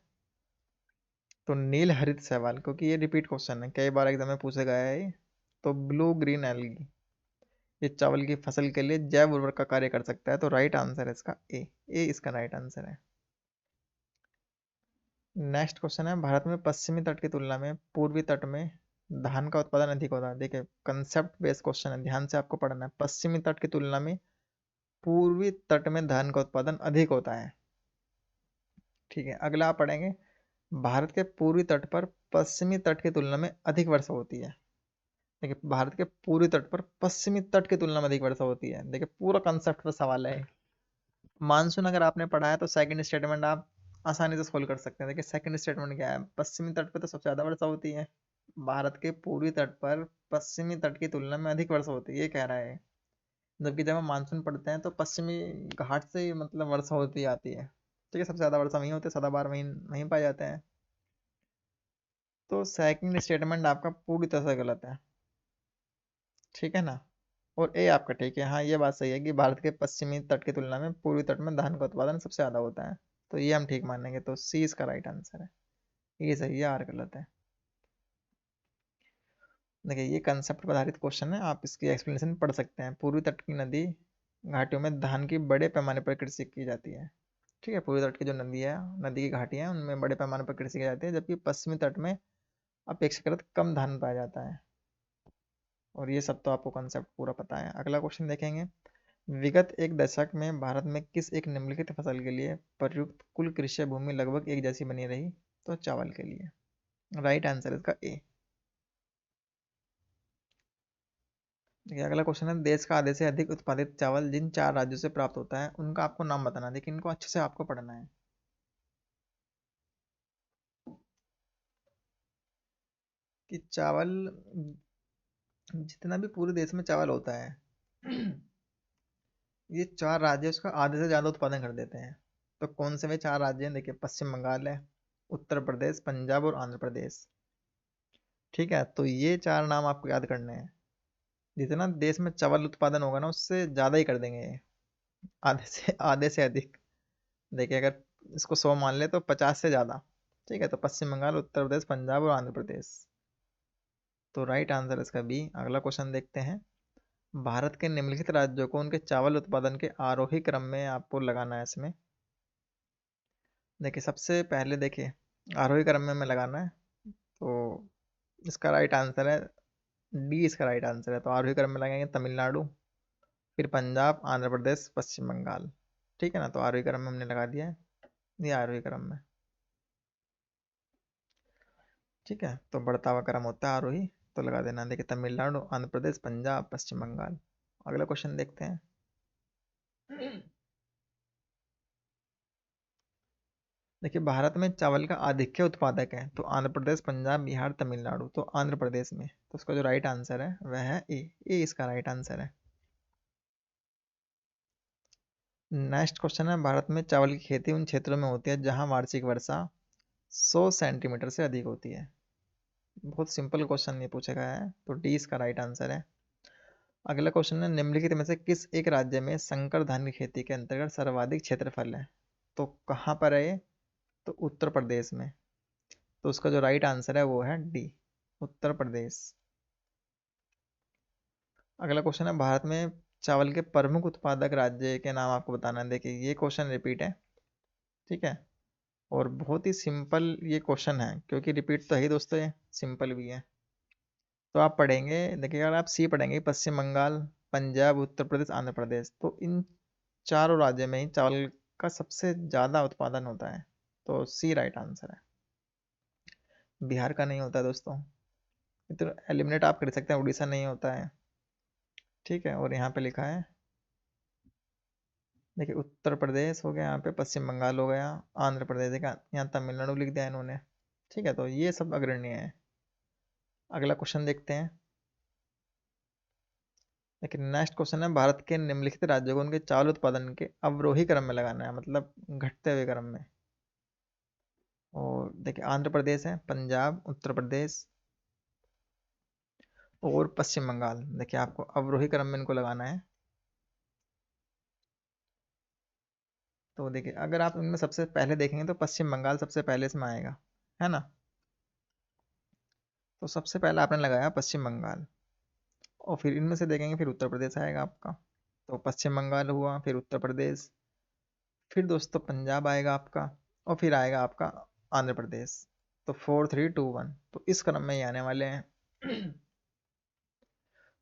तो नील हरित शैवाल, क्योंकि ये रिपीट क्वेश्चन है, कई बार एग्जाम में पूछा गया है ये। तो ब्लू ग्रीन एल्गी ये चावल की फसल के लिए जैव उर्वरक का कार्य कर सकता है। तो राइट आंसर है इसका ए। ए इसका राइट आंसर है। नेक्स्ट क्वेश्चन है, भारत में पश्चिमी तट की तुलना में पूर्वी तट में धान का उत्पादन अधिक होता है। देखिए, कंसेप्ट बेस्ड क्वेश्चन है, ध्यान से आपको पढ़ना है। पश्चिमी तट की तुलना में पूर्वी तट में धान का उत्पादन अधिक होता है। ठीक है, अगला आप पढ़ेंगे, भारत के पूर्वी तट पर पश्चिमी तट की तुलना में अधिक वर्षा होती है। देखिए, भारत के पूर्वी तट पर पश्चिमी तट की तुलना में अधिक वर्षा होती है। देखिए, पूरा कंसेप्ट पर सवाल है। मानसून अगर आपने पढ़ा है तो सेकंड स्टेटमेंट आप आसानी से सोल्व कर सकते हैं। देखिए, सेकंड स्टेटमेंट क्या है, पश्चिमी तट पर तो सबसे ज्यादा वर्षा होती है। भारत के पूर्वी तट पर पश्चिमी तट की तुलना में अधिक वर्षा होती है, ये कह रहा है। जबकि जब हम मानसून पढ़ते हैं तो पश्चिमी घाट से मतलब वर्षा होती आती है। ठीक है, सबसे ज्यादा वर्षा वहीं होती है, सदाबहार वहीं वहीं पाए जाते हैं। तो सेकंड स्टेटमेंट आपका पूरी तरह से गलत है। ठीक है ना, और ए आपका ठीक है। हाँ, ये बात सही है कि भारत के पश्चिमी तट की तुलना में पूर्वी तट में धान का उत्पादन सबसे ज्यादा होता है। तो ये हम ठीक मानेंगे, तो सी इसका राइट आंसर है। ये सही है, आर गलत है। देखिए ये कंसेप्ट पर आधारित क्वेश्चन है, आप इसकी एक्सप्लेनेशन पढ़ सकते हैं। पूर्वी तट की नदी घाटियों में धान की बड़े पैमाने पर कृषि की जाती है। ठीक है, पूर्वी तट की जो नदी है, नदी की घाटियां हैं, उनमें बड़े पैमाने पर कृषि की जाती है, जबकि पश्चिमी तट में अपेक्षाकृत कम धान पाया जाता है। और ये सब तो आपको कंसेप्ट पूरा पता है। अगला क्वेश्चन देखेंगे। विगत एक दशक में भारत में किस एक निम्नलिखित फसल के लिए प्रयुक्त कुल कृषि भूमि लगभग एक जैसी बनी रही? तो चावल के लिए। राइट आंसर इसका ए। देखिए अगला क्वेश्चन है, देश का आधे से अधिक उत्पादित चावल जिन चार राज्यों से प्राप्त होता है उनका आपको नाम बताना है। देखिए इनको अच्छे से आपको पढ़ना है। कि चावल, जितना भी पूरे देश में चावल होता है, ये चार राज्य उसका आधे से ज्यादा उत्पादन कर देते हैं। तो कौन से वे चार राज्य हैं? देखिए पश्चिम बंगाल है, उत्तर प्रदेश, पंजाब और आंध्र प्रदेश। ठीक है, तो ये चार नाम आपको याद करने हैं। जितना देश में चावल उत्पादन होगा ना, उससे ज्यादा ही कर देंगे ये, आधे से अधिक। देखिए अगर इसको 100 मान ले तो 50 से ज्यादा। ठीक है, तो पश्चिम बंगाल, उत्तर प्रदेश, पंजाब और आंध्र प्रदेश। तो राइट आंसर इसका बी। अगला क्वेश्चन देखते हैं। भारत के निम्नलिखित राज्यों को उनके चावल उत्पादन के आरोही क्रम में आपको लगाना है इसमें। देखिए सबसे पहले देखिए आरोही क्रम में लगाना है, तो इसका राइट आंसर है डी। इसका राइट आंसर है, तो आरोही क्रम में लगाएंगे तमिलनाडु, फिर पंजाब, आंध्र प्रदेश, पश्चिम बंगाल। ठीक है ना, तो आरोही क्रम में हमने लगा दिया है, ये आरोही क्रम में। ठीक है, तो बढ़ता हुआ क्रम होता है आरोही, तो लगा देना। देखिए तमिलनाडु, आंध्र प्रदेश, पंजाब, पश्चिम बंगाल। अगला क्वेश्चन देखते हैं। देखिए भारत में चावल का आधिक्य उत्पादक है, तो आंध्र प्रदेश, पंजाब, बिहार, तमिलनाडु। तो आंध्र प्रदेश में, तो उसका जो राइट आंसर है वह है ए। ए इसका राइट आंसर है। नेक्स्ट क्वेश्चन है, भारत में चावल की खेती उन क्षेत्रों में होती है जहां वार्षिक वर्षा 100 सेंटीमीटर से अधिक होती है। बहुत सिंपल क्वेश्चन ये पूछा गया है, तो डी इसका राइट आंसर है। अगला क्वेश्चन है, निम्नलिखित में से किस एक राज्य में संकर धान की खेती के अंतर्गत सर्वाधिक क्षेत्रफल है? तो कहाँ पर है ये? तो उत्तर प्रदेश में। तो उसका जो राइट आंसर है वो है डी, उत्तर प्रदेश। अगला क्वेश्चन है, भारत में चावल के प्रमुख उत्पादक राज्य के नाम आपको बताना है। देखिए ये क्वेश्चन रिपीट है। ठीक है, और बहुत ही सिंपल ये क्वेश्चन है, क्योंकि रिपीट तो है ही दोस्तों, ये सिंपल भी है। तो आप पढ़ेंगे, देखिए अगर आप सी पढ़ेंगे, पश्चिम बंगाल, पंजाब, उत्तर प्रदेश, आंध्र प्रदेश, तो इन चारों राज्यों में ही चावल का सबसे ज़्यादा उत्पादन होता है। तो सी राइट आंसर है। बिहार का नहीं होता है दोस्तों, ये तो एलिमिनेट आप कर सकते हैं, उड़ीसा नहीं होता है। ठीक है, और यहाँ पे लिखा है, देखिए उत्तर प्रदेश हो गया, यहाँ पे पश्चिम बंगाल हो गया, आंध्र प्रदेश देखा, यहाँ तमिलनाडु लिख दिया इन्होंने। ठीक है, तो ये सब अग्रणीय है। अगला क्वेश्चन देखते हैं। लेकिन नेक्स्ट क्वेश्चन है, भारत के निम्नलिखित राज्यों को उनके चावल उत्पादन के अवरोही क्रम में लगाना है, मतलब घटते हुए क्रम में। और देखिए आंध्र प्रदेश है, पंजाब, उत्तर प्रदेश और पश्चिम बंगाल। देखिए आपको अवरोही क्रम में इनको लगाना है। तो देखिए अगर आप इनमें सबसे पहले देखेंगे तो पश्चिम बंगाल सबसे पहले इसमें आएगा, है ना। तो सबसे पहले आपने लगाया पश्चिम बंगाल, और फिर इनमें से देखेंगे फिर उत्तर प्रदेश आएगा आपका। तो पश्चिम बंगाल हुआ, फिर उत्तर प्रदेश, फिर दोस्तों पंजाब आएगा आपका, और फिर आएगा आपका आंध्र प्रदेश। तो 4 3 2 1, तो इस क्रम में ही आने वाले हैं।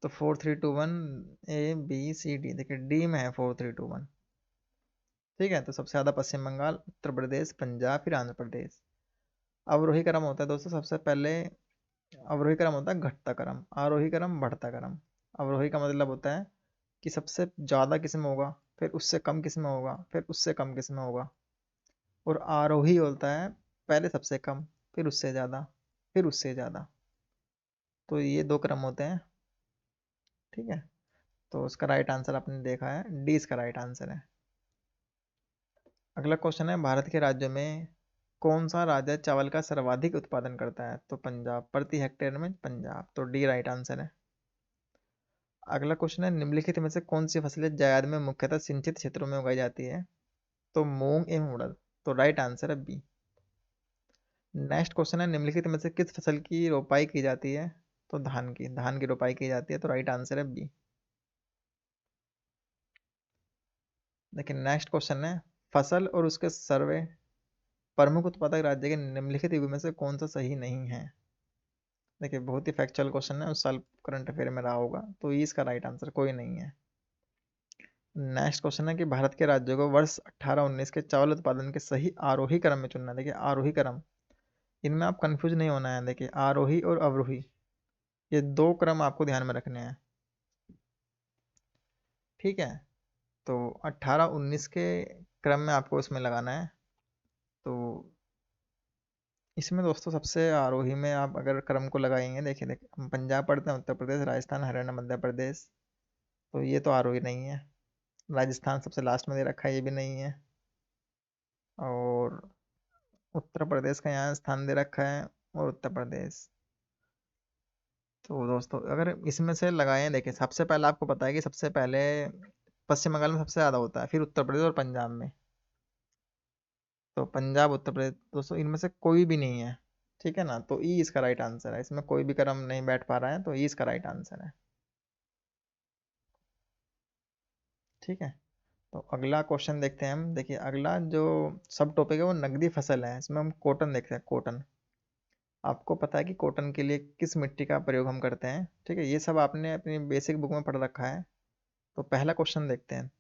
तो 4 3 2 1, ए बी सी डी। देखिए डी में है 4 3 2 1। ठीक है, तो सबसे ज़्यादा पश्चिम बंगाल, उत्तर प्रदेश, पंजाब, फिर आंध्र प्रदेश। अवरोही क्रम होता है दोस्तों, सबसे पहले अवरोही क्रम होता है घटता क्रम, आरोही क्रम बढ़ता क्रम। अवरोही का मतलब होता है कि सबसे ज़्यादा किस्म होगा, फिर उससे कम किस्म होगा, फिर उससे कम किस्म होगा। और आरोही होता है पहले सबसे कम, फिर उससे ज़्यादा, फिर उससे ज़्यादा। तो ये दो क्रम होते हैं। ठीक है, तो उसका राइट आंसर आपने देखा है, डी इसका राइट आंसर है। अगला क्वेश्चन है, भारत के राज्यों में कौन सा राज्य चावल का सर्वाधिक उत्पादन करता है? तो पंजाब, प्रति हेक्टेयर में पंजाब। तो डी राइट आंसर है। अगला क्वेश्चन है, निम्नलिखित में से कौन सी फसलें जायद में मुख्यतः सिंचित क्षेत्रों में उगाई जाती है? तो मूंग एवं उड़द। तो राइट आंसर है बी। नेक्स्ट क्वेश्चन है, निम्नलिखित में से किस फसल की रोपाई की जाती है? तो धान की रोपाई की जाती है, तो राइट आंसर है बी। देखिए नेक्स्ट क्वेश्चन है, फसल और उसके सर्वे प्रमुख उत्पादक राज्य के निम्नलिखित युग में से कौन सा सही नहीं है। देखिए बहुत ही फैक्चुअल क्वेश्चन है, उस साल करंट अफेयर में रहा होगा, तो ये इसका राइट आंसर कोई नहीं है। नेक्स्ट क्वेश्चन है कि भारत के राज्यों को वर्ष 18-19 के चावल उत्पादन के सही आरोही क्रम में चुनना है। देखिए आरोही क्रम, इनमें आप कंफ्यूज नहीं होना है। देखिए आरोही और अवरोही, ये दो क्रम आपको ध्यान में रखने हैं, ठीक है। तो 18-19 के क्रम में आपको इसमें लगाना है। तो इसमें दोस्तों सबसे आरोही में आप अगर क्रम को लगाएंगे, देखिए देखिए हम पंजाब पढ़ते हैं, उत्तर प्रदेश, राजस्थान, हरियाणा, मध्य प्रदेश, तो ये तो आरोही नहीं है। राजस्थान सबसे लास्ट में दे रखा है, ये भी नहीं है। और उत्तर प्रदेश का यहाँ स्थान दे रखा है, और उत्तर प्रदेश, तो दोस्तों अगर इसमें से लगाएं, देखिए सबसे पहले आपको पता है कि सबसे पहले पश्चिम बंगाल में सबसे ज़्यादा होता है, फिर उत्तर प्रदेश और पंजाब में। तो पंजाब, उत्तर प्रदेश दोस्तों इनमें से कोई भी नहीं है, ठीक है ना। तो ई इसका राइट आंसर है, इसमें कोई भी क्रम नहीं बैठ पा रहा है, तो ई इसका राइट आंसर है, ठीक है। तो अगला क्वेश्चन देखते हैं हम। देखिए अगला जो सब टॉपिक है वो नकदी फसल है, इसमें हम कॉटन देखते हैं। कॉटन, आपको पता है कि कॉटन के लिए किस मिट्टी का प्रयोग हम करते हैं, ठीक है। ये सब आपने अपनी बेसिक बुक में पढ़ रखा है। तो पहला क्वेश्चन देखते हैं।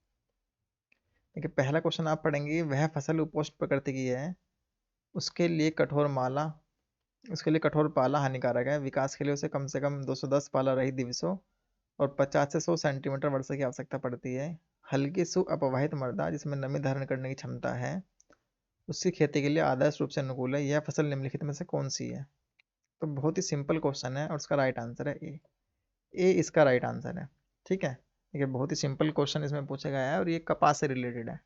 देखिए पहला क्वेश्चन आप पढ़ेंगे, वह फसल उपोष्ण प्रकृति की है, उसके लिए कठोर माला उसके लिए कठोर पाला हानिकारक है, विकास के लिए उसे कम से कम 210 पाला रहित दिवसों और 50 से 100 सेंटीमीटर वर्षा की आवश्यकता पड़ती है। हल्की सु अपवाहित मृदा जिसमें नमी धारण करने की क्षमता है, उसकी खेती के लिए आदर्श रूप से अनुकूल है। यह फसल निम्नलिखित में से कौन सी है। तो बहुत ही सिंपल क्वेश्चन है और उसका राइट आंसर है ए। ए इसका राइट आंसर है, ठीक है। देखिए बहुत ही सिंपल क्वेश्चन इसमें पूछा गया है और ये कपास से रिलेटेड है।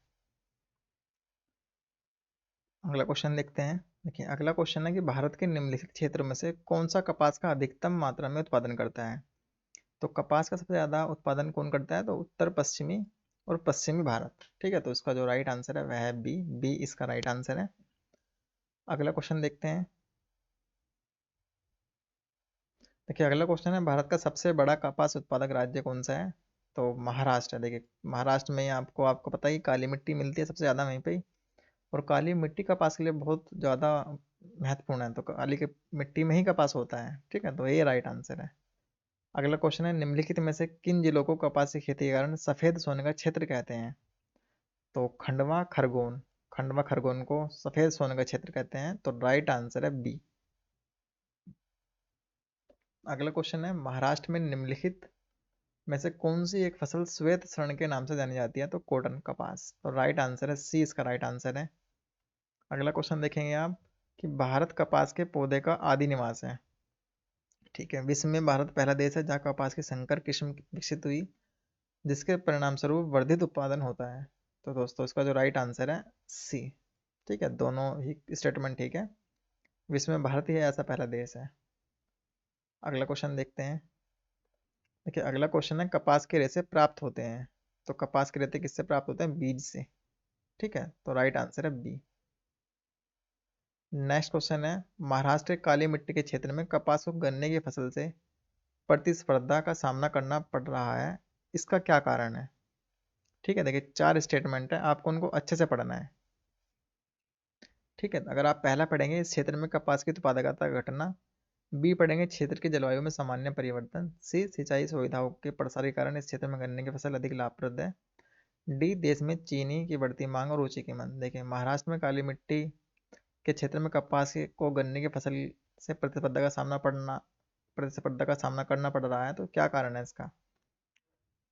अगला क्वेश्चन देखते हैं। देखिए अगला क्वेश्चन है कि भारत के निम्नलिखित क्षेत्रों में से कौन सा कपास का अधिकतम मात्रा में उत्पादन करता है। तो कपास का सबसे ज़्यादा उत्पादन कौन करता है, तो उत्तर पश्चिमी और पश्चिमी भारत, ठीक है। तो इसका जो राइट आंसर है वह है बी। बी इसका राइट आंसर है। अगला क्वेश्चन देखते हैं। देखिए अगला क्वेश्चन है, भारत का सबसे बड़ा कपास उत्पादक राज्य कौन सा है। तो महाराष्ट्र है। देखिए महाराष्ट्र में आपको आपको पता है कि काली मिट्टी मिलती है सबसे ज़्यादा वहीं पे ही, और काली मिट्टी कपास के लिए बहुत ज़्यादा महत्वपूर्ण है। तो काली की मिट्टी में ही कपास होता है, ठीक है। तो ये राइट आंसर है। अगला क्वेश्चन है, निम्नलिखित में से किन जिलों को कपास की खेती के कारण सफ़ेद सोने का क्षेत्र कहते हैं। तो खंडवा खरगोन को सफ़ेद सोने का क्षेत्र कहते हैं, तो राइट आंसर है बी। अगला क्वेश्चन है, महाराष्ट्र में निम्नलिखित में से कौन सी एक फसल श्वेत स्वर्ण के नाम से जानी जाती है। तो कॉटन, कपास, तो राइट आंसर है सी इसका राइट आंसर है। अगला क्वेश्चन देखेंगे आप कि भारत कपास के पौधे का आदि निवास है, ठीक है। विश्व में भारत पहला देश है जहाँ कपास की संकर किस्म विकसित हुई, जिसके परिणाम स्वरूप वर्धित उत्पादन होता है। तो दोस्तों इसका जो राइट आंसर है सी, ठीक है। दोनों ही स्टेटमेंट ठीक है, विश्व में भारत ही ऐसा पहला देश है। अगला क्वेश्चन देखते हैं। देखिए अगला क्वेश्चन है, कपास के रेशे प्राप्त होते हैं। तो कपास के रेशे किससे प्राप्त होते हैं, बीज से, ठीक है। तो राइट आंसर है बी। नेक्स्ट क्वेश्चन है, महाराष्ट्र के काली मिट्टी के क्षेत्र में कपास को गन्ने की फसल से प्रतिस्पर्धा का सामना करना पड़ रहा है, इसका क्या कारण है, ठीक है। देखिए चार स्टेटमेंट है, आपको उनको अच्छे से पढ़ना है, ठीक है। अगर आप पहला पढ़ेंगे, इस क्षेत्र में कपास की उत्पादकता घटना। बी पढ़ेंगे, क्षेत्र की जलवायु में सामान्य परिवर्तन। सी सिंचाई सुविधाओं के प्रसार के कारण इस क्षेत्र में गन्ने की फसल अधिक लाभप्रद है। डी देश में चीनी की बढ़ती मांग और ऊंची कीमत। देखिए महाराष्ट्र में काली मिट्टी के क्षेत्र में को गन्ने की फसल से प्रतिस्पर्धा का सामना करना पड़ रहा है, तो क्या कारण है इसका।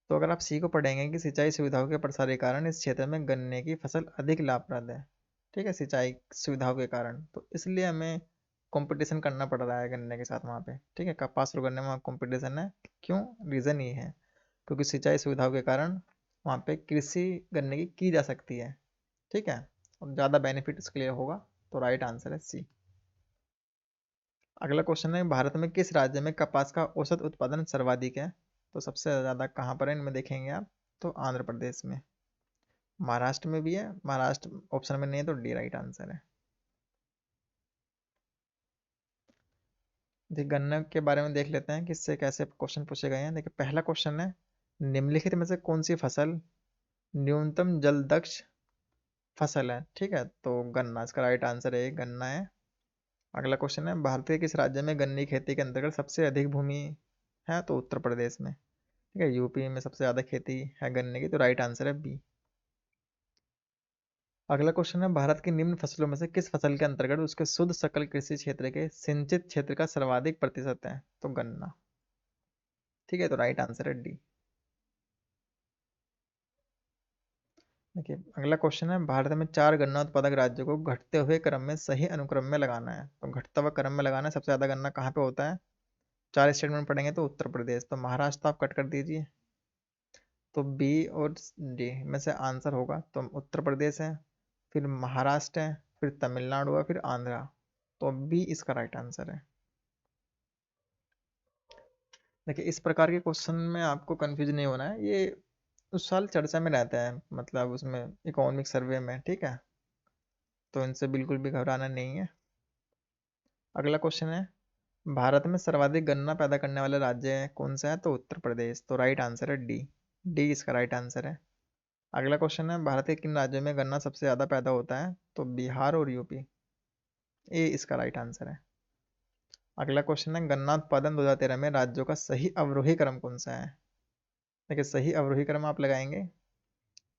तो अगर आप सी को पढ़ेंगे कि सिंचाई सुविधाओं के प्रसार के कारण इस क्षेत्र में गन्ने की फसल अधिक लाभप्रद है, ठीक है, सिंचाई सुविधाओं के कारण, तो इसलिए हमें कंपटीशन करना पड़ रहा है गन्ने के साथ वहाँ पे, ठीक है। कपास और गन्ने में कंपटीशन है, क्यों, रीज़न ये है क्योंकि सिंचाई सुविधाओं के कारण वहाँ पे कृषि गन्ने की जा सकती है, ठीक है, और ज़्यादा बेनिफिट इसके लिए होगा। तो राइट आंसर है सी। अगला क्वेश्चन है, भारत में किस राज्य में कपास का औसत उत्पादन सर्वाधिक है। तो सबसे ज़्यादा कहाँ पर है, इनमें देखेंगे आप, तो आंध्र प्रदेश में। महाराष्ट्र में भी है, महाराष्ट्र ऑप्शन में नहीं है, तो डी राइट आंसर है। देखिए गन्ना के बारे में देख लेते हैं कि इससे कैसे क्वेश्चन पूछे गए हैं। देखिए पहला क्वेश्चन है, निम्नलिखित में से कौन सी फसल न्यूनतम जल दक्ष फसल है। ठीक है, तो गन्ना इसका राइट आंसर है, गन्ना है। अगला क्वेश्चन है, भारत के किस राज्य में गन्ने की खेती के अंतर्गत सबसे अधिक भूमि है, तो उत्तर प्रदेश में। ठीक है, यूपी में सबसे ज़्यादा खेती है गन्ने की, तो राइट आंसर है बी। अगला क्वेश्चन है, भारत की निम्न फसलों में से किस फसल के अंतर्गत उसके शुद्ध सकल कृषि क्षेत्र के सिंचित क्षेत्र का सर्वाधिक प्रतिशत है, तो गन्ना। ठीक है, तो राइट आंसर है डी। देखिए अगला क्वेश्चन है, भारत में 4 गन्ना उत्पादक राज्यों को घटते हुए क्रम में सही अनुक्रम में लगाना है, तो घटता हुआ क्रम में लगाना है, सबसे ज़्यादा गन्ना कहाँ पे होता है। 4 स्टेटमेंट पढ़ेंगे तो उत्तर प्रदेश, तो महाराष्ट्र आप कट कर दीजिए, तो बी और डी में से आंसर होगा, तो उत्तर प्रदेश है, फिर महाराष्ट्र है, फिर तमिलनाडु है, फिर आंध्रा, तो बी इसका राइट आंसर है। देखिए इस प्रकार के क्वेश्चन में आपको कंफ्यूज नहीं होना है, ये उस साल चर्चा में रहता है, मतलब उसमें इकोनॉमिक सर्वे में। ठीक है, तो इनसे बिल्कुल भी घबराना नहीं है। अगला क्वेश्चन है, भारत में सर्वाधिक गन्ना पैदा करने वाले राज्य कौन सा है, तो उत्तर प्रदेश, तो राइट आंसर है डी। डी इसका राइट आंसर है। अगला क्वेश्चन है, भारत के किन राज्यों में गन्ना सबसे ज़्यादा पैदा होता है, तो बिहार और यूपी, ए इसका राइट आंसर है। अगला क्वेश्चन है, गन्ना उत्पादन 2013 में राज्यों का सही अवरोही क्रम कौन सा है। देखिए सही अवरोही क्रम आप लगाएंगे,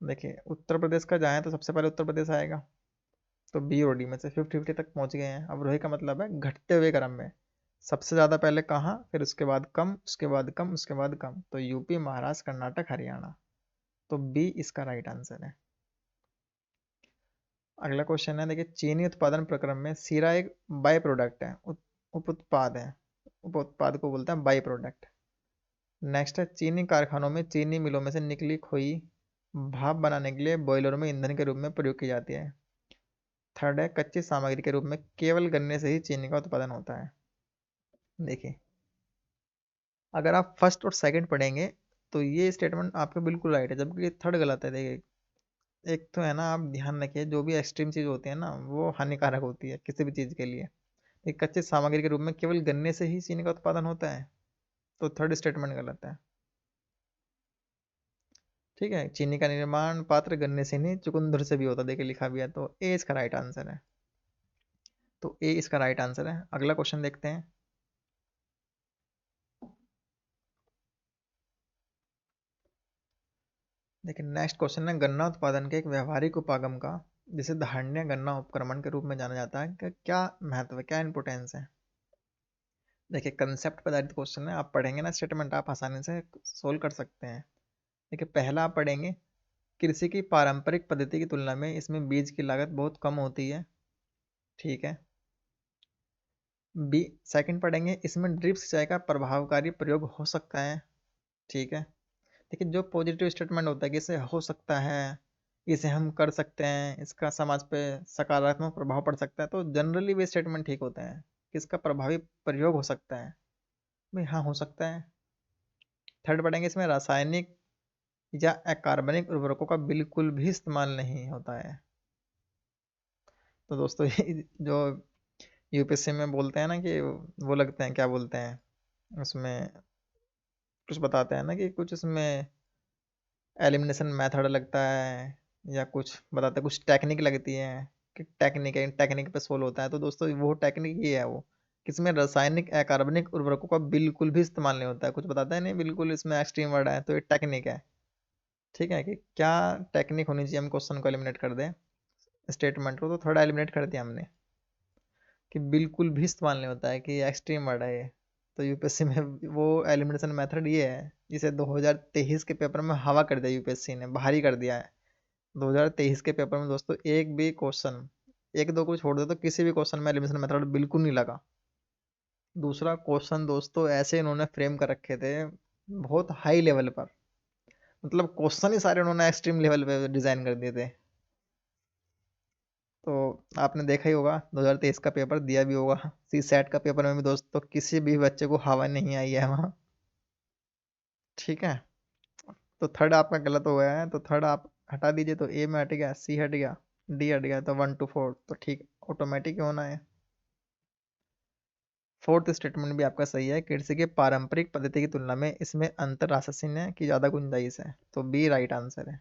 देखिए उत्तर प्रदेश का जाए तो सबसे पहले उत्तर प्रदेश आएगा, तो बी और डी में से 50-50 तक पहुंच गए हैं। अवरोही का मतलब है घटते हुए क्रम में, सबसे ज़्यादा पहले कहाँ, फिर उसके बाद कम, उसके बाद कम, उसके बाद कम, तो यूपी, महाराष्ट्र, कर्नाटक, हरियाणा, तो बी इसका राइट आंसर है। अगला क्वेश्चन है, देखिए चीनी उत्पादन प्रक्रम में सीरा एक बाई प्रोडक्ट है, उप उत्पाद है, उप उत्पाद को बोलते हैं बाई प्रोडक्ट। नेक्स्ट है, चीनी कारखानों में चीनी मिलों में से निकली खोई भाप बनाने के लिए बॉयलरों में ईंधन के रूप में प्रयोग की जाती है। थर्ड है, कच्ची सामग्री के रूप में केवल गन्ने से ही चीनी का उत्पादन होता है। देखिए अगर आप फर्स्ट और सेकंड पढ़ेंगे तो ये स्टेटमेंट आपके बिल्कुल राइट है, जबकि थर्ड गलत है। देखिए एक तो है ना, आप ध्यान रखिए जो भी एक्सट्रीम चीज़ होती है ना वो हानिकारक होती है किसी भी चीज़ के लिए। एक कच्ची सामग्री के रूप में केवल गन्ने से ही चीनी का उत्पादन होता है, तो थर्ड स्टेटमेंट गलत है। ठीक है, चीनी का निर्माण पात्र गन्ने से नहीं चुकंदर से भी होता है, देखिए लिखा भी है, तो ए इसका राइट आंसर है। तो ए इसका राइट आंसर है। अगला क्वेश्चन देखते हैं। देखिए नेक्स्ट क्वेश्चन है, गन्ना उत्पादन के एक व्यवहारिक उपागम का, जिसे धारणीय गन्ना उपक्रमण के रूप में जाना जाता है, का क्या महत्व है, क्या इंपोर्टेंस है। देखिए कंसेप्ट पर आधारित क्वेश्चन है, आप पढ़ेंगे ना स्टेटमेंट आप आसानी से सोल्व कर सकते हैं। देखिए पहला आप पढ़ेंगे, कृषि की पारंपरिक पद्धति की तुलना में इसमें बीज की लागत बहुत कम होती है। ठीक है, बी सेकंड पढ़ेंगे, इसमें ड्रिप सिंचाई का प्रभावकारी प्रयोग हो सकता है। ठीक है, देखिए जो पॉजिटिव स्टेटमेंट होता है कि इसे हो सकता है, इसे हम कर सकते हैं, इसका समाज पे सकारात्मक प्रभाव पड़ सकता है, तो जनरली वे स्टेटमेंट ठीक होते हैं कि इसका प्रभावी प्रयोग हो सकता है। भाई हाँ हो सकता है। थर्ड पढ़ेंगे, इसमें रासायनिक या अकार्बनिक उर्वरकों का बिल्कुल भी इस्तेमाल नहीं होता है। तो दोस्तों ये जो यूपीएससी में बोलते हैं ना कि वो लगते हैं, क्या बोलते हैं उसमें, कुछ बताते हैं ना कि कुछ इसमें एलिमिनेशन मेथड लगता है, या कुछ बताते हैं, कुछ टेक्निक लगती है, कि टेक्निक है, टेक्निक पे सोल्व होता है, तो दोस्तों वो टेक्निक ये है, वो किसमें रासायनिक अकार्बनिक उर्वरकों का बिल्कुल भी इस्तेमाल नहीं होता है, कुछ बताता है नहीं बिल्कुल, इसमें एक्सट्रीम वर्ड है, तो ये टेक्निक है। ठीक है, कि क्या टेक्निक होनी चाहिए, हम क्वेश्चन को एलिमिनेट कर दें, स्टेटमेंट को तो थोड़ा एलिमिनेट कर दिया हमने, कि बिल्कुल भी इस्तेमाल नहीं होता है, कि एक्सट्रीम वर्ड है ये। तो यूपीएससी में वो एलिमिनेशन मेथड ये है, जिसे 2023 के पेपर में हवा कर दिया, यूपीएससी ने भारी कर दिया है। 2023 के पेपर में दोस्तों एक भी क्वेश्चन, एक दो को छोड़ दो, तो किसी भी क्वेश्चन में एलिमिनेशन मेथड बिल्कुल नहीं लगा। दूसरा क्वेश्चन दोस्तों ऐसे इन्होंने फ्रेम कर रखे थे बहुत हाई लेवल पर, मतलब क्वेश्चन ही सारे उन्होंने एक्सट्रीम लेवल पे डिजाइन कर दिए थे। तो आपने देखा ही होगा, 2023 का पेपर दिया भी होगा, सी सेट का पेपर में भी दोस्तों किसी भी बच्चे को हवा नहीं आई है वहाँ। ठीक है, तो थर्ड आपका गलत हो गया है, तो थर्ड आप हटा दीजिए, तो ए में हट गया, सी हट गया, डी हट गया, तो 1 to 4 तो ठीक ऑटोमेटिक होना है। फोर्थ स्टेटमेंट भी आपका सही है, कृषि के पारंपरिक पद्धति की तुलना में इसमें अंतर राशनिय की ज़्यादा गुंजाइश है, तो बी राइट आंसर है।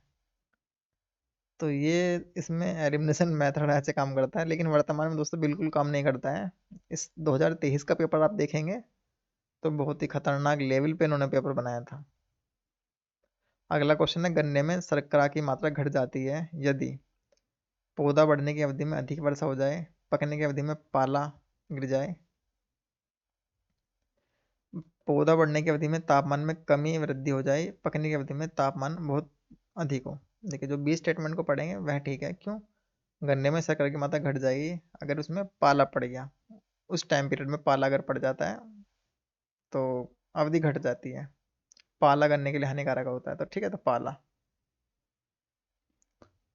तो ये इसमें एलिमिनेशन मेथड ऐसे काम करता है, लेकिन वर्तमान में दोस्तों बिल्कुल काम नहीं करता है। इस 2023 का पेपर आप देखेंगे तो बहुत ही खतरनाक लेवल पे इन्होंने पेपर बनाया था। अगला क्वेश्चन है, गन्ने में शर्करा की मात्रा घट जाती है यदि पौधा बढ़ने की अवधि में अधिक वर्षा हो जाए, पकने की अवधि में पाला गिर जाए, पौधा बढ़ने की अवधि में तापमान में कमी वृद्धि हो जाए, पकने की अवधि में तापमान बहुत अधिक हो। देखिए जो बी स्टेटमेंट को पढ़ेंगे वह ठीक है। क्यों? गन्ने में शक्कर की मात्रा घट जाएगी अगर उसमें पाला पड़ गया, उस टाइम पीरियड में पाला अगर पड़ जाता है तो अवधि घट जाती है। पाला गन्ने के लिए हानिकारक होता है, तो ठीक है, तो पाला।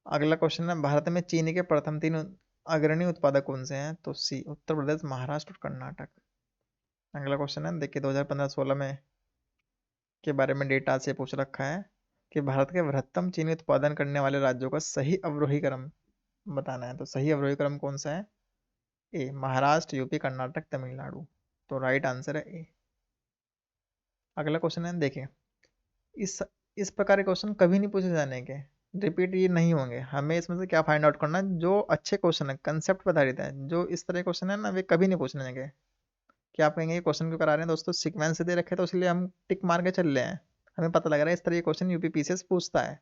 अगला क्वेश्चन है, भारत में चीनी के प्रथम 3 अग्रणी उत्पादक कौन से हैं? तो सी उत्तर प्रदेश, महाराष्ट्र और कर्नाटक। अगला क्वेश्चन है, देखिए 2015-16 में के बारे में डेटा से पूछ रखा है कि भारत के बृहत्तम चीनी उत्पादन करने वाले राज्यों का सही अवरोही क्रम बताना है। तो सही अवरोही क्रम कौन सा है? ए महाराष्ट्र, यूपी, कर्नाटक, तमिलनाडु। तो राइट आंसर है ए। अगला क्वेश्चन है, देखिए इस इस प्रकार के क्वेश्चन कभी नहीं पूछे जाने के, रिपीट ये नहीं होंगे। हमें इसमें से क्या फाइंड आउट करना है? जो अच्छे क्वेश्चन है, कंसेप्ट पर आधारित है, जो इस तरह के क्वेश्चन है ना, वे कभी नहीं पूछने के। क्या आप कहेंगे क्वेश्चन क्यों करा रहे हैं दोस्तों? सीक्वेंस से दे रखे तो इसलिए हम टिक मार के चल रहे हैं। हमें पता लग रहा है इस तरह के क्वेश्चन यूपीपीसीएस पूछता है।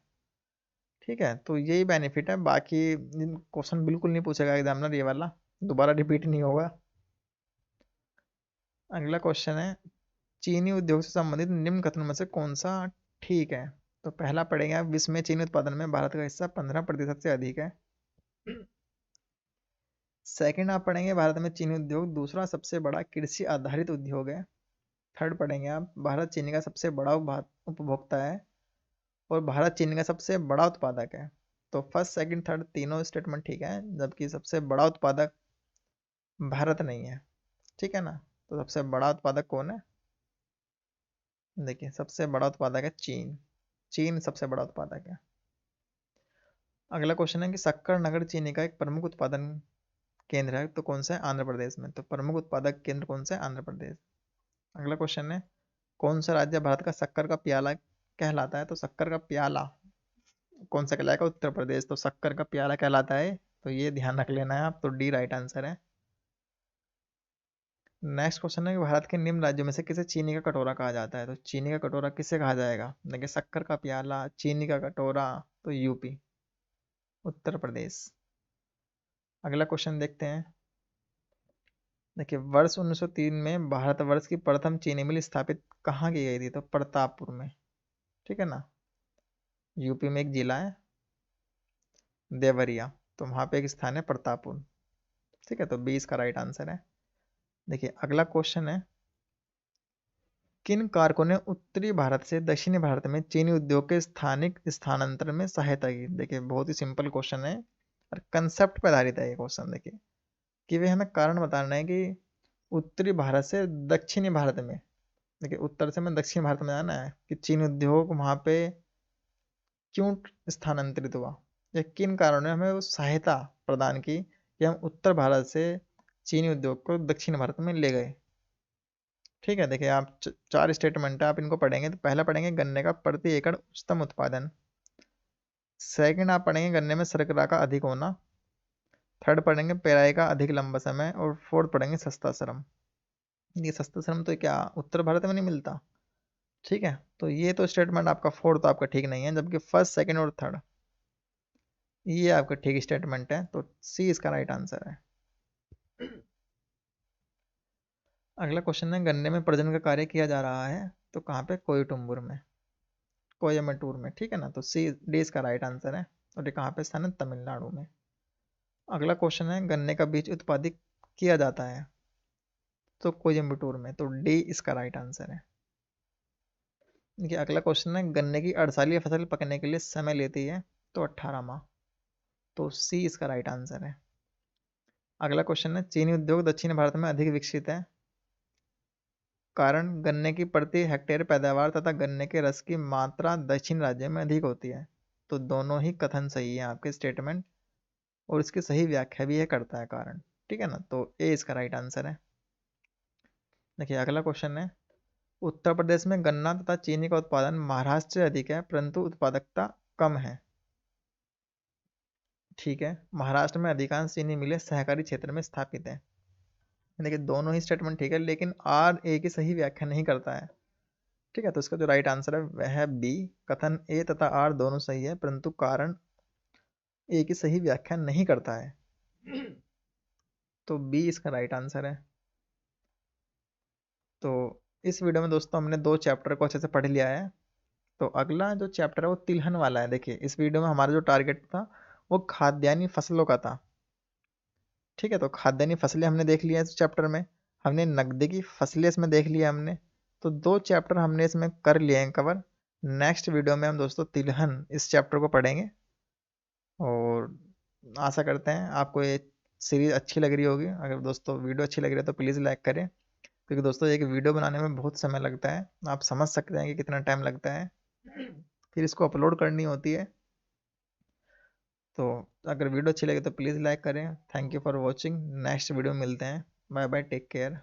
ठीक है, तो यही बेनिफिट है। बाकी क्वेश्चन बिल्कुल नहीं पूछेगा एग्जामिनर, ये वाला दोबारा रिपीट नहीं होगा। अगला क्वेश्चन है, चीनी उद्योग से संबंधित निम्न कथनों में से कौन सा ठीक है? तो पहला पढ़ेंगे, विश्व में चीनी उत्पादन में भारत का हिस्सा 15% से अधिक है। सेकंड आप पढ़ेंगे, भारत में चीनी उद्योग दूसरा सबसे बड़ा कृषि आधारित उद्योग है। थर्ड पढ़ेंगे आप, भारत चीनी का सबसे बड़ा उपभोक्ता है और भारत चीनी का सबसे बड़ा उत्पादक है। तो फर्स्ट सेकंड थर्ड तीनों स्टेटमेंट ठीक है, जबकि सबसे बड़ा उत्पादक भारत नहीं है। ठीक है ना? तो सबसे बड़ा उत्पादक कौन है? देखिए सबसे बड़ा उत्पादक है चीन। चीन सबसे बड़ा उत्पादक है। अगला क्वेश्चन है कि शक्कर नगर चीनी का एक प्रमुख उत्पादन केंद्र है, तो कौन सा है? आंध्र प्रदेश में। तो प्रमुख उत्पादक केंद्र कौन सा है? आंध्र प्रदेश। अगला क्वेश्चन है, कौन सा राज्य भारत का शक्कर का प्याला कहलाता है? तो शक्कर का प्याला कौन सा कहलाएगा? उत्तर प्रदेश। तो शक्कर का प्याला कहलाता है, तो ये ध्यान रख लेना है आप। तो डी राइट आंसर है। नेक्स्ट क्वेश्चन है कि भारत के निम्न राज्यों में से किसे चीनी का कटोरा कहा जाता है? तो चीनी का कटोरा किसे कहा जाएगा? देखिए शक्कर का प्याला, चीनी का कटोरा, तो यूपी, उत्तर प्रदेश। अगला क्वेश्चन देखते हैं। देखिए वर्ष 1903 में भारतवर्ष की प्रथम चीनी मिल स्थापित कहाँ की गई थी? तो प्रतापपुर में। ठीक है ना? यूपी में एक जिला है देवरिया, तो वहाँ पे एक स्थान है प्रतापपुर। ठीक है, तो बी इसका राइट आंसर है। देखिए अगला क्वेश्चन है, किन कारकों ने उत्तरी भारत से दक्षिणी भारत में चीनी उद्योग के स्थानिक स्थानांतरण में सहायता की? देखिए बहुत ही सिंपल क्वेश्चन है और कंसेप्ट पर आधारित है ये क्वेश्चन। देखिए कि वे हमें कारण बताना है कि उत्तरी भारत से दक्षिणी भारत में, देखिए उत्तर से मैं दक्षिण भारत में जाना है, कि चीन उद्योग वहाँ पे क्यों स्थानांतरित हुआ, या किन कारणों ने हमें वो सहायता प्रदान की कि हम उत्तर भारत से चीनी उद्योग को दक्षिण भारत में ले गए। ठीक है, देखिए आप चार स्टेटमेंट है, आप इनको पढ़ेंगे तो पहला पढ़ेंगे गन्ने का प्रति एकड़ उच्चतम उत्पादन। सेकंड आप पढ़ेंगे गन्ने में शर्करा का अधिक होना। थर्ड पढ़ेंगे पेराई का अधिक लंबा समय। और फोर्थ पढ़ेंगे सस्ता श्रम। ये सस्ता श्रम तो क्या उत्तर भारत में नहीं मिलता? ठीक है, तो ये तो स्टेटमेंट आपका फोर्थ तो आपका ठीक नहीं है, जबकि फर्स्ट सेकंड और थर्ड ये आपका ठीक स्टेटमेंट है। तो सी इसका राइट आंसर है। अगला क्वेश्चन है, गन्ने में प्रजनन का कार्य किया जा रहा है, तो कहाँ पे? कोयटुम्बुर में, कोयम्बटूर में। ठीक है ना? तो सी डी इसका राइट आंसर है। और ये कहाँ पे स्थान है? तमिलनाडु में। अगला क्वेश्चन है, गन्ने का बीज उत्पादित किया जाता है, तो कोयम्बटूर में। तो डी इसका राइट आंसर है। देखिए अगला क्वेश्चन है, गन्ने की अर्धशालीय फसल पकने के लिए समय लेती है, तो 18 माह। तो सी इसका राइट आंसर है। अगला क्वेश्चन है, चीनी उद्योग दक्षिण भारत में अधिक विकसित है, कारण गन्ने की प्रति हेक्टेयर पैदावार तथा गन्ने के रस की मात्रा दक्षिण राज्य में अधिक होती है। तो दोनों ही कथन सही है आपके स्टेटमेंट, और इसकी सही व्याख्या भी यह करता है कारण। ठीक है ना? तो ए इसका राइट आंसर है। देखिए अगला क्वेश्चन है, उत्तर प्रदेश में गन्ना तथा चीनी का उत्पादन महाराष्ट्र से अधिक है परंतु उत्पादकता कम है। ठीक है, महाराष्ट्र में अधिकांश चीनी मिलें सहकारी क्षेत्र में स्थापित है। देखिए दोनों ही स्टेटमेंट ठीक है, लेकिन आर ए की सही व्याख्या नहीं करता है। ठीक है, तो इसका जो राइट आंसर है वह है बी। कथन ए तथा आर दोनों सही है परंतु कारण ए की सही व्याख्या नहीं करता है। तो बी इसका राइट आंसर है। तो इस वीडियो में दोस्तों हमने 2 चैप्टर को अच्छे से पढ़ लिया है। तो अगला जो चैप्टर है वो तिलहन वाला है। देखिए इस वीडियो में हमारा जो टारगेट था वो खाद्यान्नी फसलों का था। ठीक है, तो खाद्यान्नी फसलें हमने देख लिया इस चैप्टर में, हमने नकदी की फसलें इसमें देख लिया हमने। तो 2 चैप्टर हमने इसमें कर लिए हैं कवर। नेक्स्ट वीडियो में हम दोस्तों तिलहन इस चैप्टर को पढ़ेंगे और आशा करते हैं आपको ये सीरीज अच्छी लग रही होगी। अगर दोस्तों वीडियो अच्छी लग रही है तो प्लीज़ लाइक करें, क्योंकि दोस्तों एक वीडियो बनाने में बहुत समय लगता है। आप समझ सकते हैं कि कितना टाइम लगता है, फिर इसको अपलोड करनी होती है। तो अगर वीडियो अच्छी लगे तो प्लीज़ लाइक करें। Thank you for watching. Next video में मिलते हैं। Bye bye, take care.